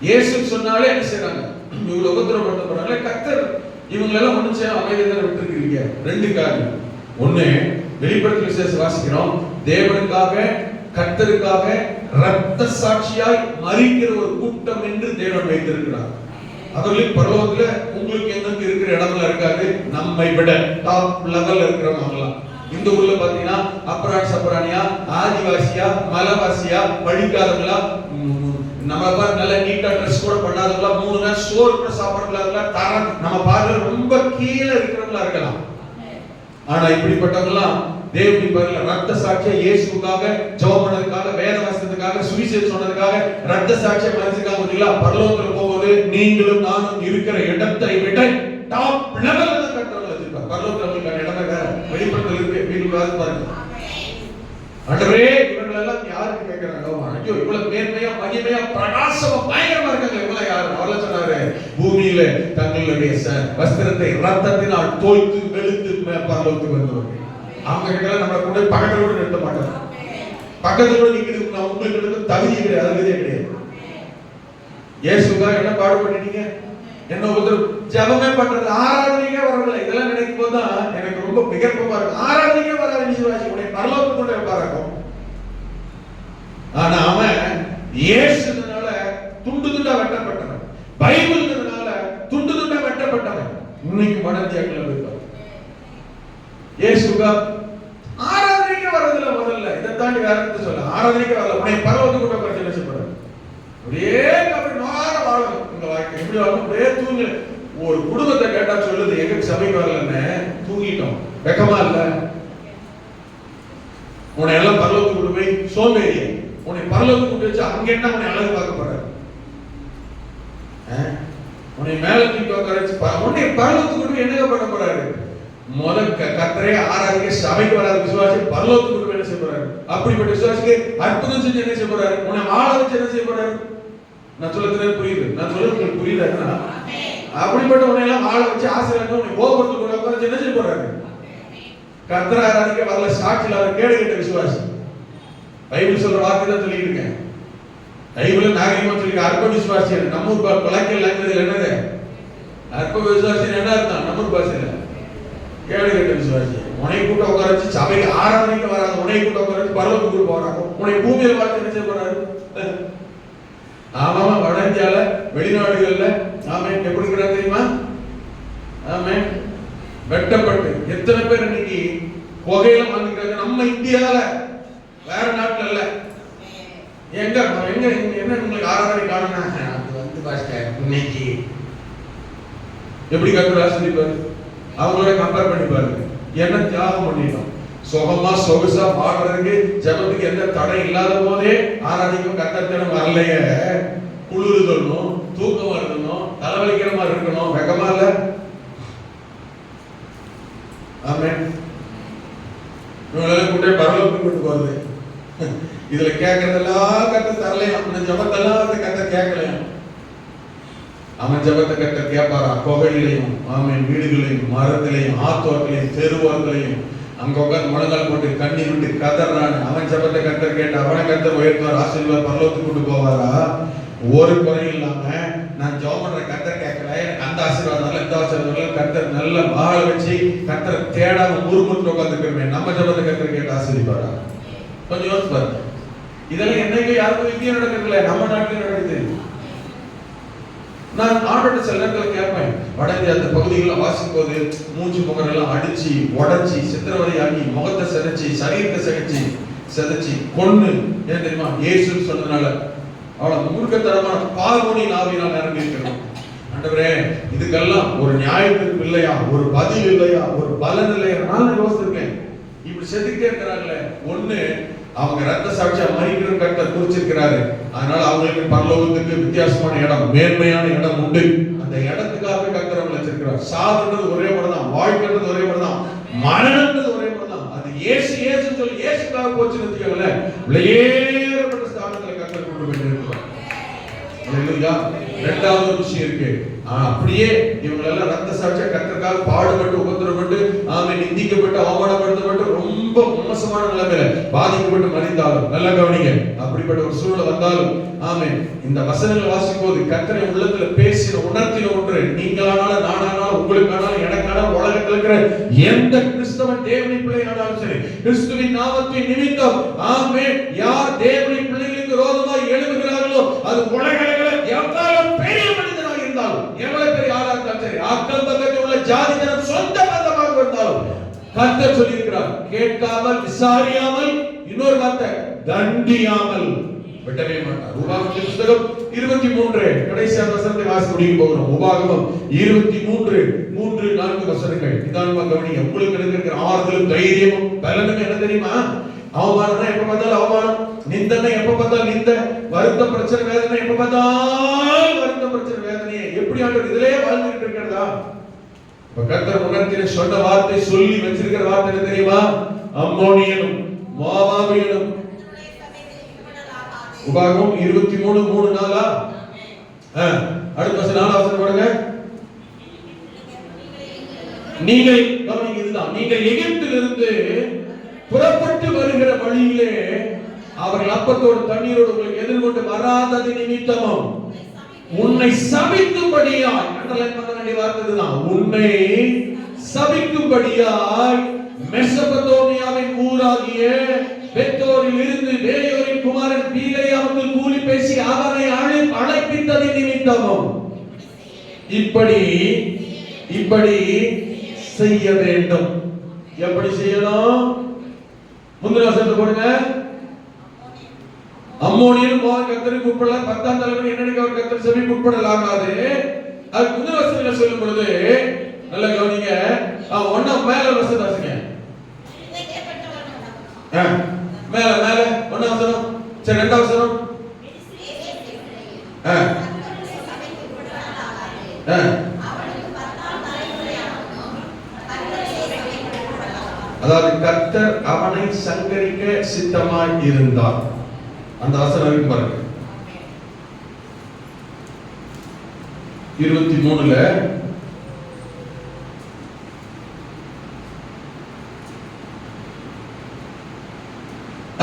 இயேசு சொன்னாலே என்ன செய்யறாங்க, இவ்வளவு உபத்திரப்படுத்த போறாங்களே, கர்த்தர் இவங்களெல்லாம் ஒண்ணு செய்ய அமைதியாக விட்டுருக்கீங்க. ரெண்டு காரணம். ஒண்ணு, வெளிப்படுத்தல் விசேஷம் வாசிக்கிறோம், தேவனுக்காக கர்த்தருக்காக ரத்த சாட்சியாய் மரிக்கிற ஒரு கூட்டம் என்று தேவன் வைத்திருக்கிறார். அவர்களுக்கு பரலோகத்துல உங்களுக்கு எங்களுக்கு இருக்கிற இடம்ல இருக்காது, நம்மை விட டாப் லெவல்ல இருக்கிறவங்க அவங்களாம். இந்த ஊர்ல பாத்தீங்கன்னா அப்ரான் சப்ரானியா, ஆதிவாசியா, மலைவாசியா, படிக்காதவங்களா, நம்ம பாரு நல்ல நீட்டா ட்ரெஸ் கூட பண்ணாதவங்களா, 3 நாள் சோறு கூட சாப்பிடலாங்களா, தரம் நம்ம பார்க்க ரொம்ப கீழே இருக்கிறவங்களா இருக்கலாம். ஆனா இப்படிப்பட்டவங்கலாம் தேவனுடைய பார்வையில ரத்த சாட்சியா இயேசுவுக்காக ஜெபம் பண்ணதுக்காக, வேத வாசித்ததுக்காக, சுவிசேஷம் சொன்னதுக்காக ரத்த சாட்சியா மனசுக்காக வந்தீங்களா, பரலோகத்துல போகும்போது நீங்களும் நானும் இருக்கிற இடத்தை விட டாப் லெவல்ல தான் கர்த்தர் வச்சிருக்கார். பரலோகத்துல உங்களுக்கு இடமே வேற, வெளிப்படுத்தல் இருக்கு, வீட்டுக்கு பாருங்க. ஆண்டவரே இவர்கள் எல்லாம் யாருக்கு கேட்கறாங்க? ஐயோ இவ்வளவு நேர்மையா, மகிமையா, பிரகாசமா, பயங்கரமா இருக்காங்க, இவங்க யாரு? அவள சொன்னாரு, பூமியில தங்களுடைய வஸ்திரத்தை ரத்தத்தினால் தோய்த்து வெளுத்து பரலோகத்துக்கு வந்தவர்கள். அவங்க கிட்ட நம்ம கூட பக்கத்துல கூட நிறுத்த மாட்டாங்க. பக்கத்துல கூட நிக்கிறது நான் உங்களுக்கு தகுதி கிடையாது, அதுவே கிடையாது. இயேசுக்காக என்ன பாடுபட்டீங்க, என்ன ஒருத்தர் ஜெபமே பண்றது, ஆராதனைக்கே வரவில்லை. இதெல்லாம் நினைக்கும் போதுதான் எனக்கு ரொம்ப விகற்பமா இருக்கு. ஆராதனைக்கே வராது விசுவாசி உடைய பரலோகத்துக்கு கூட பாருக்கும். ஆனா அவன் இயேசுனால துண்டு துண்டா வெட்டப்பட்டவன், பைபிள்னால துண்டு துண்டா வெட்டப்பட்டவன். இன்னைக்கு மனதியாக்கள் இருப்பார். இயேசுக்கா ஆராதனைக்கே வரதில்லை. முதல்ல இதை தாண்டி வேற என்ன சொல்ல, ஆராதனைக்கே வரல. உடைய பரலோகத்துக்கு கூட பிரச்சனை செய்யப்படுற அப்படியே அப்படி நோர வாழணும். உங்க வாழ்க்கை எப்படி வாழணும்? அப்படியே தூங்கு. ஒரு குடும்பத்தை கேட்டா சொல்லுது, எங்க சபைக்கு வரலன்னு தூங்கிட்டோம், வெக்கமா இல்ல? உன்னை எல்லாம் பரலோகத்துக்கு கொண்டு போய் சோம்பேறிய உன்னை பரலோகத்துக்கு கொண்டு வச்சு அங்க என்ன உன்னை அழகு பார்க்க போற? உன்னை மேல தூக்கி உட்காரச்சு உன்னை பரலோகத்துக்கு கொண்டு போய் என்னங்க பண்ண போறாரு? முதல் கர்த்தரே ஆராதிக்க சபைக்கு வராத விசுவாசி பரலோகத்துக்கு கொண்டு போய் என்ன செய்ய போறாரு? அப்படிப்பட்ட விசுவாசிக்கு அற்புதம் செஞ்சு என்ன செய்ய போறாரு? உன்னை வாழ வச்சு என்ன செய்ய போறாரு? நான் சொல்றது புரியுது? நான் சொல்றது உங்களுக்கு புரியுதா? அப்படிப்பட்ட உன்னை எல்லாம் வாழ வச்சு ஆசீர்வாதம் உன்னை கோபப்படுத்த கூட உட்கார்ந்து என்ன செய்ய போறாரு? கர்த்தரை ஆராதிக்க வரல சாட்சியில் அவர் கேடு கெட்ட விசுவாசி. பைபிள் சொல்ற வார்த்தை தான் சொல்லிட்டு இருக்கேன். பைபிள் நாகரிகமா சொல்லி அற்ப விசுவாசி. நம்ம ஊர் கொலைக்கல் லாங்குவேஜ்ல என்னது அற்ப விசுவாசி என்ன அர்த்தம்? நம்ம ஊர் பாஷையில கேடு கெட்ட விசுவாசி. உன்னை கூட்ட உட்கார வச்சு சபைக்கு ஆராதனைக்கு வராது, உன்னை கூட்ட உட்கார வச்சு பரலோகத்துக்கு போறாங்க. உன்னை பூமியில பார்த்து என்ன செய்ய போறாரு? ஆமாமா, வட இந்தியால வெளிநாடுகள்ல ஆமே எப்படி இருக்கிறாங்க தெரியுமா? ஆமே வெட்டப்பட்டு எத்தனை பேர் இன்னைக்கு புகையில வாழ்ந்துக்கிறாங்க. நம்ம இந்தியால, வேற நாட்டுல இல்ல. எங்க எங்க என்ன உங்களுக்கு ஆராதனை காணணும்? அது வந்து பாஸ்டர் இன்னைக்கு எப்படி கர்த்தர் ஆசீர்வதிப்பாரு? அவங்களோட கம்பேர் பண்ணி பாருங்க. என்ன தியாகம் பண்ணிட்டோம். சுகமா சொகுசா பாடுறதுக்கு ஜெபத்துக்கு எந்த தடை இல்லாத போதே ஆராதிக்கும் கர்த்தர் வரலையே. குளிருதணும், தூக்கம் வரணும், தலைவலிக்கிற மாதிரி இருக்கணும், வெக்கமா இல்ல? ஆமென். கூட்டே பரலோகத்துக்கு கொண்டு போறது. இதுல கேட்கறதெல்லாம் கர்த்தர் தரலையா? அந்த ஜெபத்தெல்லாம் கர்த்தர் கேட்கலையா? அவன் ஜெபத்தை கர்த்தர் கேட்பாரா? கோவிலையும் ஆமென், வீடுகளையும் மரத்திலையும் ஆத்தோரத்திலையும் தெருவோரத்திலையும் அங்க உட்கார்ந்து முழங்கால் போட்டு கண்ணீர் விட்டு கதறான். அவன் ஜெபத்தை கர்த்தர் கேட்டு அவனை கர்த்தர் உயர்த்துவார், ஆசீர்வாதம் பரலோகத்துக்கு கொண்டு போவாரா? ஒரு குறையும் இல்லாம நான் ஜெபம் பண்ற கர்த்தர் கேட்கல, எனக்கு அந்த ஆசீர்வாதம் இந்த ஆசீர்வாதம் கர்த்தர் நல்ல வாழ வச்சு கர்த்தர் தேடாம முறுமுறுத்து உட்கார்ந்துக்கிறமே. நம்ம ஜெபத்தை கர்த்தர் கேட்டு ஆசீர்வாதா? கொஞ்சம் யோசிச்சு பாருங்க. இதெல்லாம் என்னைக்கு யாருக்கும் இந்தியா நடக்கிறதுல, நம்ம நாட்டில் நடக்குது. நான் ஆண்டோட சில நேரத்தில் கேட்பேன், வட இந்தியா அந்த பகுதிகளில் வாசிக்கும் போது மூச்சு முகரெல்லாம் அடிச்சு உடச்சி சித்திரவதையாகி முகத்தை செதைச்சி சரீரத்தை செதைச்சி கொன்னு, ஏன் தெரியுமா? இயேசு சொன்னதுனால அவளை மூர்க்கத்தனமான பார்வோனி நாவினால் நிரம்பி இருக்கணும். ஆண்டவரே, இதுக்கெல்லாம் ஒரு நியாயத்திற்கு இல்லையா, ஒரு பதில் இல்லையா, ஒரு பலன் இல்லையா? நான் யோசிச்சிருக்கேன். இப்படி செதுக்கிட்டே இருக்கிறாங்களே, ஒண்ணு அவங்க ரத்த சாட்சியா மறிக்கிற கர்த்தர் குறிச்சிருக்கிறாரு. அதனால அவங்களுக்கு பரலோகத்துக்கு வித்தியாசமான இடம், மேன்மையான இடம் உண்டு. அந்த இடத்துக்காக கர்த்தர் அவங்களை வச்சிருக்கிறார். சாதுன்றது ஒரே முறை தான், வாழ்க்கைன்றது ஒரே முறை தான், மரணம்ன்றது ஒரே முறை தான். அது இயேசு இயேசுன்னு சொல்லி இயேசுக்காக போச்சுன்னு வச்சுக்கோங்களேன், வெளியேறப்பட்ட ஸ்தானத்துல கர்த்தர் கொண்டு போயிட்டு இருக்கிறார். அல்லேலூயா. இரண்டாவது ஒரு விஷயம் இருக்கு. அப்படியே இவங்க எல்லாம் ரத்த சாட்சியா கர்த்தருக்காக பாடுபட்டு உபத்திரப்பட்டு நிந்திக்கப்பட்டு அவமானப்படுத்தப்பட்டு ரொம்ப மோசமான நிலைமையில பாதிக்கப்பட்டு மறிந்தாலும், நல்ல கவனிங்க, அப்படிப்பட்ட ஒரு சூழ்நிலை வந்தாலும் ஆமென், இந்த வசனங்களை வாசிக்கும் போது கர்த்தரை உள்ளத்துல பேசின உணர்த்தின ஒன்று, நீங்களானாலும் நானானாலும் உங்களுக்கானாலும் எனக்கானாலும் உலகத்தில் இருக்கிற எந்த கிறிஸ்தவன் தேவனின் பிள்ளை ஆனாலும் சரி, கிறிஸ்துவின் நாமத்தின் நிமித்தம் ஆமென் யார் தேவனின் பிள்ளைகளுக்கு விரோதமாய் எழும்புகிறார்களோ, அது உலகில் எவ்வளவு பெரிய மனிதனாக இருந்தாலும், எவ்வளவு பெரிய ஆளா இருந்தாலும் சரி, அக்கம் பக்கத்தில் உள்ள ஜாதி ஜனம் சொந்த பந்தமாக இருந்தாலும் கர்த்தர் சொல்லி இருக்கிறார், கேட்காமல் விசாரியாமல், இன்னொரு வார்த்தை தண்டியாமல் விட்டவே மாட்டார். உபாகமத்தின் புத்தகம் 23 கடைசி வசனத்தை வாசி முடிக்க போகிறோம். உபாகமம் 23:3-4 வசனங்கள் நிதானமா கவனிங்க. உங்களுக்கு இருக்கிற ஆறுதலும் தைரியமும் பலனும் என்ன தெரியுமா? அவமானம் எப்ப பார்த்தாலும் அவமானம், நிந்தனை எப்ப பார்த்தாலும் நிந்த, வருத்தம் பிரச்சனை வேதனை எப்ப பார்த்தாலும் வருத்தம் பிரச்சனை வேதனையே எப்படி ஆண்டவர் இதிலே வாழ்ந்துட்டு இருக்கிறதா? இப்ப கர்த்தர் உணர்த்தின சொன்ன வார்த்தை சொல்லி வச்சிருக்கிற வார்த்தை என்ன தெரியுமா? அம்மோனியனும் மோவாபியனும். உபாகமம் 23:3-4. அடுத்த வசனம் 4 வசனம் பாருங்க. நீங்கள் கவனிங்க, இதுதான், நீங்கள் எகிப்திலிருந்து புறப்பட்டு வருகிற வழியிலே அவர்கள் அப்பத்தோடு தண்ணீரோடு உங்களுக்கு எதிர்கொண்டு வராதது நிமித்தமும் உன்னை சபிக்கும்படியாய், அண்டர்லைன் பண்ண வேண்டிய வார்த்தை இதுதான், உன்னை சபிக்கும்படியாய் மெசொப்பொத்தாமியாவின் ஊராகிய பெத்தோரில் இருந்து பேயோரின் குமாரன் பீலேயாமுக்கு கூலி பேசி அவனை அழைப்பித்தது நிமித்தமும் இப்படி செய்ய வேண்டும். எப்படி செய்யணும்? முந்தின வசனத்தை போடுங்க. அம்மோனியன் கர்த்தருக்கு உட்படல, 10ஆம் தலைவன் என்னென்ன அவர் கர்த்தர் சபைக்கு உட்படலாகாது. அது முந்தின வசனத்துல சொல்லும் பொழுது நல்ல கவனிங்க. ஒண்ணா மேல வசனம் வாசிங்க. மேல மேல ஒண்ணாம் வசனம், சரி 2ஆம் வசனம். அதாவது கர்த்தர் அவனை சங்கரிக்க சித்தமாய் இருந்தார். அந்த வசனம் பாருங்க 23.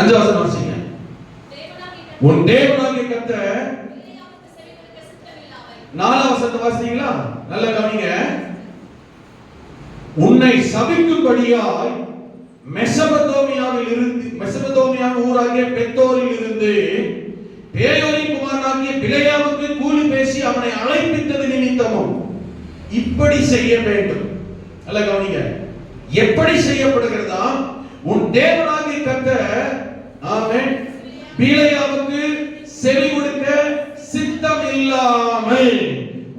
5 வசனம் வாசிங்க. உன் தேவனாகிய கர்த்தர் 4 வசனத்தை வாசிங்களா? நல்லா கவனிங்க. உன்னை சபிக்கும்படியாய் மெசபதோமியா ஊராகிய பெத்தோரில் இருந்து பேயோரின் குமாரனாகிய பிலேயாமுக்கு கூலி பேசி அவனை அழைப்பித்தது நிமித்தமும் இப்படி செய்ய வேண்டும். நல்லா கவனிங்க. எப்படி செய்யப்படுகிறதா? உன் தேவனாகிய கர்த்தர் ஆமென் பிலேயாமுக்கு செவி கொடுக்க சித்தம் இல்லாமல்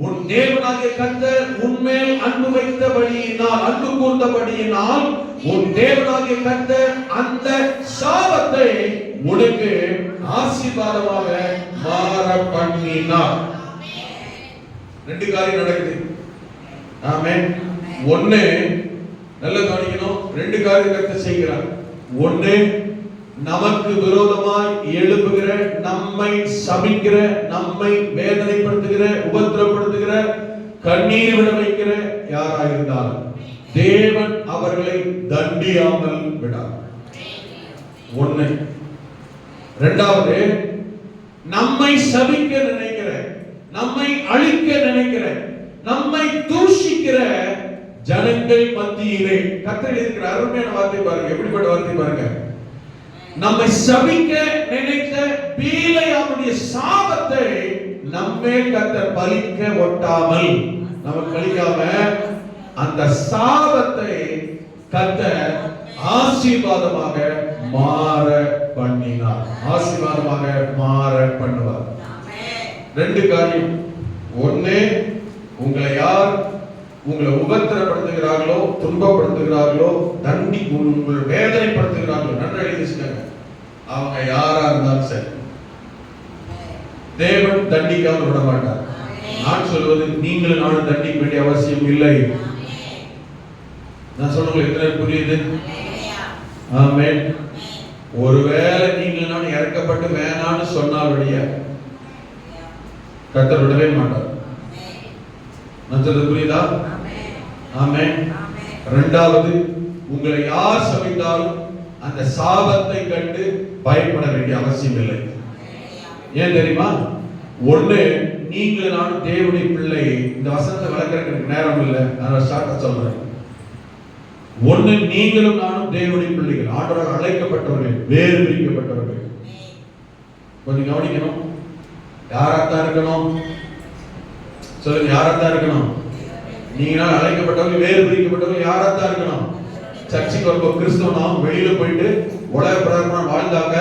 உன் தேவனாகிய கர்த்தர் உன்மேல் அன்பு வைத்தபடியினால், அன்பு கூர்ந்தபடியினால் உன் தேவனாகிய கர்த்தர் அந்த சாபத்தை உனக்கு ஆசீர்வாதமாக மாற பண்ணினார். 2 காரியம் நடக்குது. ஆமென். ஒண்ணு நல்ல கவனிக்கணும். 2 காரியம் கர்த்தர் செய்கிறார். ஒண்ணு, நமக்கு விரோதமாய் எழுப்புகிற, நம்மை சபிக்கிற, நம்மை வேதனைப்படுத்துகிற, உபத்திரப்படுத்துகிற, கண்ணீர் விட வைக்கிற யாராயிருந்தாலும் தேவன் அவர்களை தண்டியாமல் விடார். ஒண்ணு. 2வது, நம்மை சபிக்க நினைக்கிற, நம்மை அழிக்க நினைக்கிற, நம்மை தூஷிக்கிற ஜனங்கள் மத்தியிலே கர்த்தர் இருக்கிற அருமையான வார்த்தை பாருங்க. எப்படிப்பட்ட வார்த்தை பாருங்க. நம்மை சபிக்க நினைத்த பீலேயாமுடைய சாபத்தை நம்மே கர்த்தர் பலிக்க ஒட்டாமல், நமக்கு கழிக்காம அந்த சாபத்தை கர்த்தர் ஆசீர்வாதமாக மாற பண்ணினார். ஆசீர்வாதமாக மாற பண்ணுவார். 2 காரியம். ஒண்ணு, உங்களை யார் உங்களை உபத்திரப்படுத்துகிறார்களோ, துன்பப்படுத்துகிறார்களோ, தண்டி உங்கள் வேதனைப்படுத்துகிறார்களோ, நன்றாக எழுதிச்சுங்க, அவங்க யாரா இருந்தாலும் சரி தேவன் தண்டிக்காமல் விட மாட்டார். நான் சொல்வது நீங்களும் நானும் தண்டிக்க வேண்டிய அவசியம் இல்லை. நான் சொல்றது எத்தனை புரியுது? ஆமென். ஒருவேளை நீங்கள் நானும் இறக்கப்பட்டு வேணான்னு சொன்னால் வழிய கர்த்தர் விடவே மாட்டார். நான் சொல்றது புரியுதா? ஆமென். 2வது, உங்களை யார் சபித்தாலும் அந்த சாபத்தை கண்டு பயப்பட வேண்டிய அவசியம் இல்லை. ஏன் தெரியுமா? ஒண்ணு, நீங்கள் நானும் தேவனுடைய பிள்ளை. இந்த வசனத்தை விளக்கறதுக்கு நேரம் இல்லை, நான் ஷார்ட்டா சொல்றேன். ஒண்ணு, நீங்களும் நானும் தேவனுடைய பிள்ளைகள், ஆண்டவரால் அழைக்கப்பட்டவர்கள், வேறு பிரிக்கப்பட்டவர்கள். கொஞ்சம் கவனிக்கணும். யாராத்தான் இருக்கணும் சொல்லுங்க, யாராத்தான் இருக்கணும்? நீங்க அழைக்கப்பட்டவங்க, வேறு பிரிக்கப்பட்டவங்க யாராத்தான் இருக்கணும்? சர்ச்சுக்கு ஒரு கிறிஸ்தவனும் வெளியில போயிட்டு உலக பிரகாரம் வாழ்ந்தாங்க.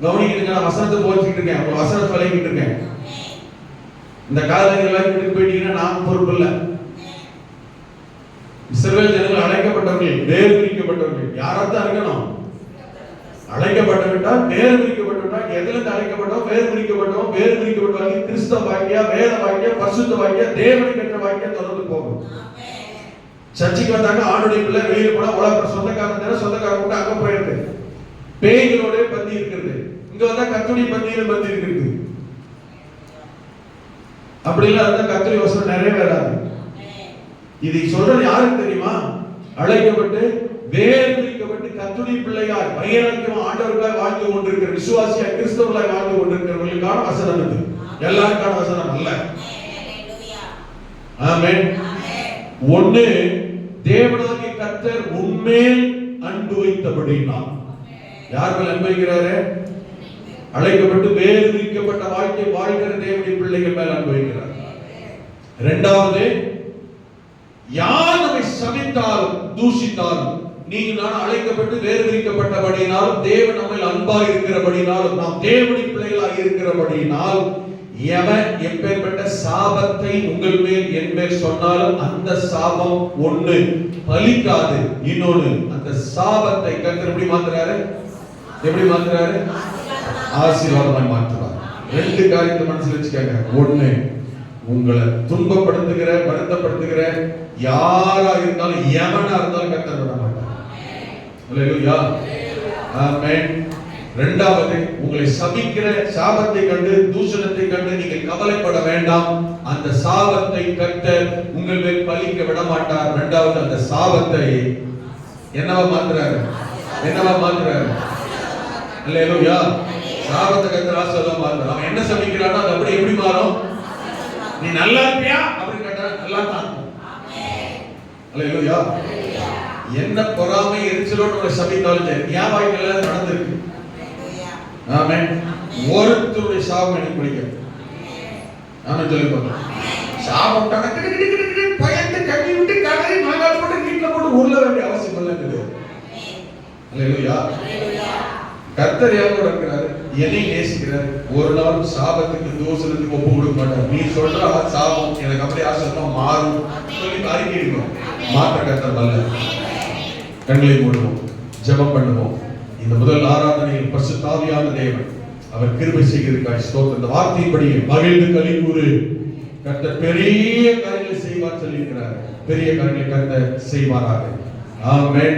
கவனிக்கிறீங்க, நான் வசனத்தை போச்சுக்கிட்டு இருக்கேன், உங்க வசனத்தை விளக்கிட்டு இருக்கேன். இந்த காலத்தில் வீட்டுக்கு போயிட்டீங்கன்னா நான் பொறுப்பு இல்லை. இஸ்ரவேல் ஜனங்கள் அழைக்கப்பட்டவர்கள், வேறு பிரிக்கப்பட்டவர்கள் யாராத்தான் இருக்கணும்? அழைக்கப்பட்டவிட்டால், வேறு பிரிக்கப்பட்டவிட்டால், எதிலிருந்து அழைக்கப்பட்டோம்? வேறு பிரிக்கப்பட்டோம். வேறு பிரிக்கப்பட்டவர்கள் கிறிஸ்தவ வாக்கியா, வேத வாக்கியா, பரிசுத்த வாக்கியா, தேவனை பெற்ற வாக்கியா தொடர்ந்து போகும். சர்ச்சுக்கு வந்தாங்க, ஆணுடைய பிள்ளை, வெளியில போனா உலக சொந்தக்காரன் கூட அங்க போயிருக்கு. பேய்களோட பந்தி இருக்கிறது. இங்க வந்தா கர்த்தருடைய பந்தியில பந்தி இருக்கிறது. அப்படி இல்ல அந்த கர்த்தருடைய வசனம் நிறைவேறாது. இதை சொல்றது யாருக்கு தெரியுமா? அழைக்கப்பட்டு வேறு பிரிக்கப்பட்டு கர்த்தருடைய பிள்ளையாய் பையனாக்கியம் ஆண்டவர்களாய் வாழ்ந்து கொண்டிருக்கிற விசுவாசியாய் கிறிஸ்தவர்களாய் வாழ்ந்து கொண்டிருக்கிறவர்களுக்கான வசனம் இது. எல்லாருக்கான வசனம் அல்ல. ஆமென். ஒண்ணு, தேவனாகிய கர்த்தர் உன்மேல் அன்பு வைத்தபடினால். யார் மேல் அன்பு வைக்கிறாரு? அழைக்கப்பட்டு வேறு பிரிக்கப்பட்ட வாழ்க்கை வாழ்கிற தேவனுடைய பிள்ளைகள் மேல் அன்பு வைக்கிறார். 2வது, யார் நம்மை சபித்தாலும் தூஷித்தாலும், நீங்க நான் அழைக்கப்பட்டு வேறு பிரிக்கப்பட்டபடியினாலும், தேவன் நம்மை அன்பாக இருக்கிறபடினாலும், நாம் தேவனுடைய பிள்ளைகளாக இருக்கிறபடியினால், எவன் எப்பேற்பட்ட சாபத்தை உங்கள் மேல் என் மேல் சொன்னாலும் அந்த சாபம் ஒண்ணு பலிக்காது. இன்னொன்னு, அந்த சாபத்தை கர்த்தர் எப்படி மாத்துறாரு? எப்படி மாத்துறாரு? ஆசீர்வாதமாய் மாற்றுவார். 2 காரியத்தை மனசுல வச்சுக்கங்க. ஒண்ணு, உங்களை துன்பப்படுத்துகிற, வருத்தப்படுத்துகிற யாரா இருந்தாலும், எவனா இருந்தாலும் கர்த்தர் விட மாட்டார். அல்லேலூயா. ஆமென். 2வது, உங்களை சபிக்கிற சாபத்தை கண்டு, தூஷணத்தை கண்டு நீங்கள் கவலைப்பட வேண்டாம். அந்த சாபத்தை கர்த்தர் உங்கள் மேல் பலிக்க விட மாட்டார். 2வது, அந்த சாபத்தை என்னவா மாத்துறாரு? என்னவா மாத்துறாரு? அல்லேலூயா. சாபத்தை கர்த்தர் ஆசீர்வாதமா மாறும். அவன் என்ன சபிக்கிறானோ அது அப்படியே எப்படி மாறும்? நீ நல்லா இருப்பியா அப்படின்னு கேட்டா நல்லா தான் இருக்கும். அல்லேலூயா. என்ன பொறாமை எரிச்சலோடு உங்களை சபித்தாலும் சரி, ஞாபகங்கள் நடந்திருக்கு. ஆமென். ஒருத்தருடைய சாபம் எனக்கு பிடிக்கும். ஆமென் சொல்லி பார்க்கலாம். சாபம் பயந்து கண்ணி விட்டு கதறி நாங்கள் போட்டு வீட்டில் போட்டு உருள வேண்டிய அவசியம் இல்லைங்குது. அல்லேலூயா. கர்த்தர் யாரோட இருக்கிறாரு? என்னை நேசிக்கிறார். ஒரு நாள் சாபத்துக்கு தோசனத்துக்கு ஒப்பு கொடுக்க மாட்டார். நீ சொல்ற சாபம் எனக்கு அப்படியே ஆசீர்வாதமா மாறும் சொல்லி அறிக்கையிடுவோம். மாற்ற கர்த்தர் வல்ல. கண்களை மூடுவோம், ஜெபம் பண்ணுவோம். இந்த முதல் ஆராதனையில் பரிசுத்த ஆவியான தேவன் அவர் கிருபை செய்கிறதுக்காக ஸ்தோத்திரம். இந்த வார்த்தையின்படி மகிழ்ந்து களிகூறு. கர்த்தர் பெரிய காரியங்களை செய்வார் சொல்லியிருக்கிறார். பெரிய காரியங்களை கர்த்தர் செய்வாராக. ஆமென்.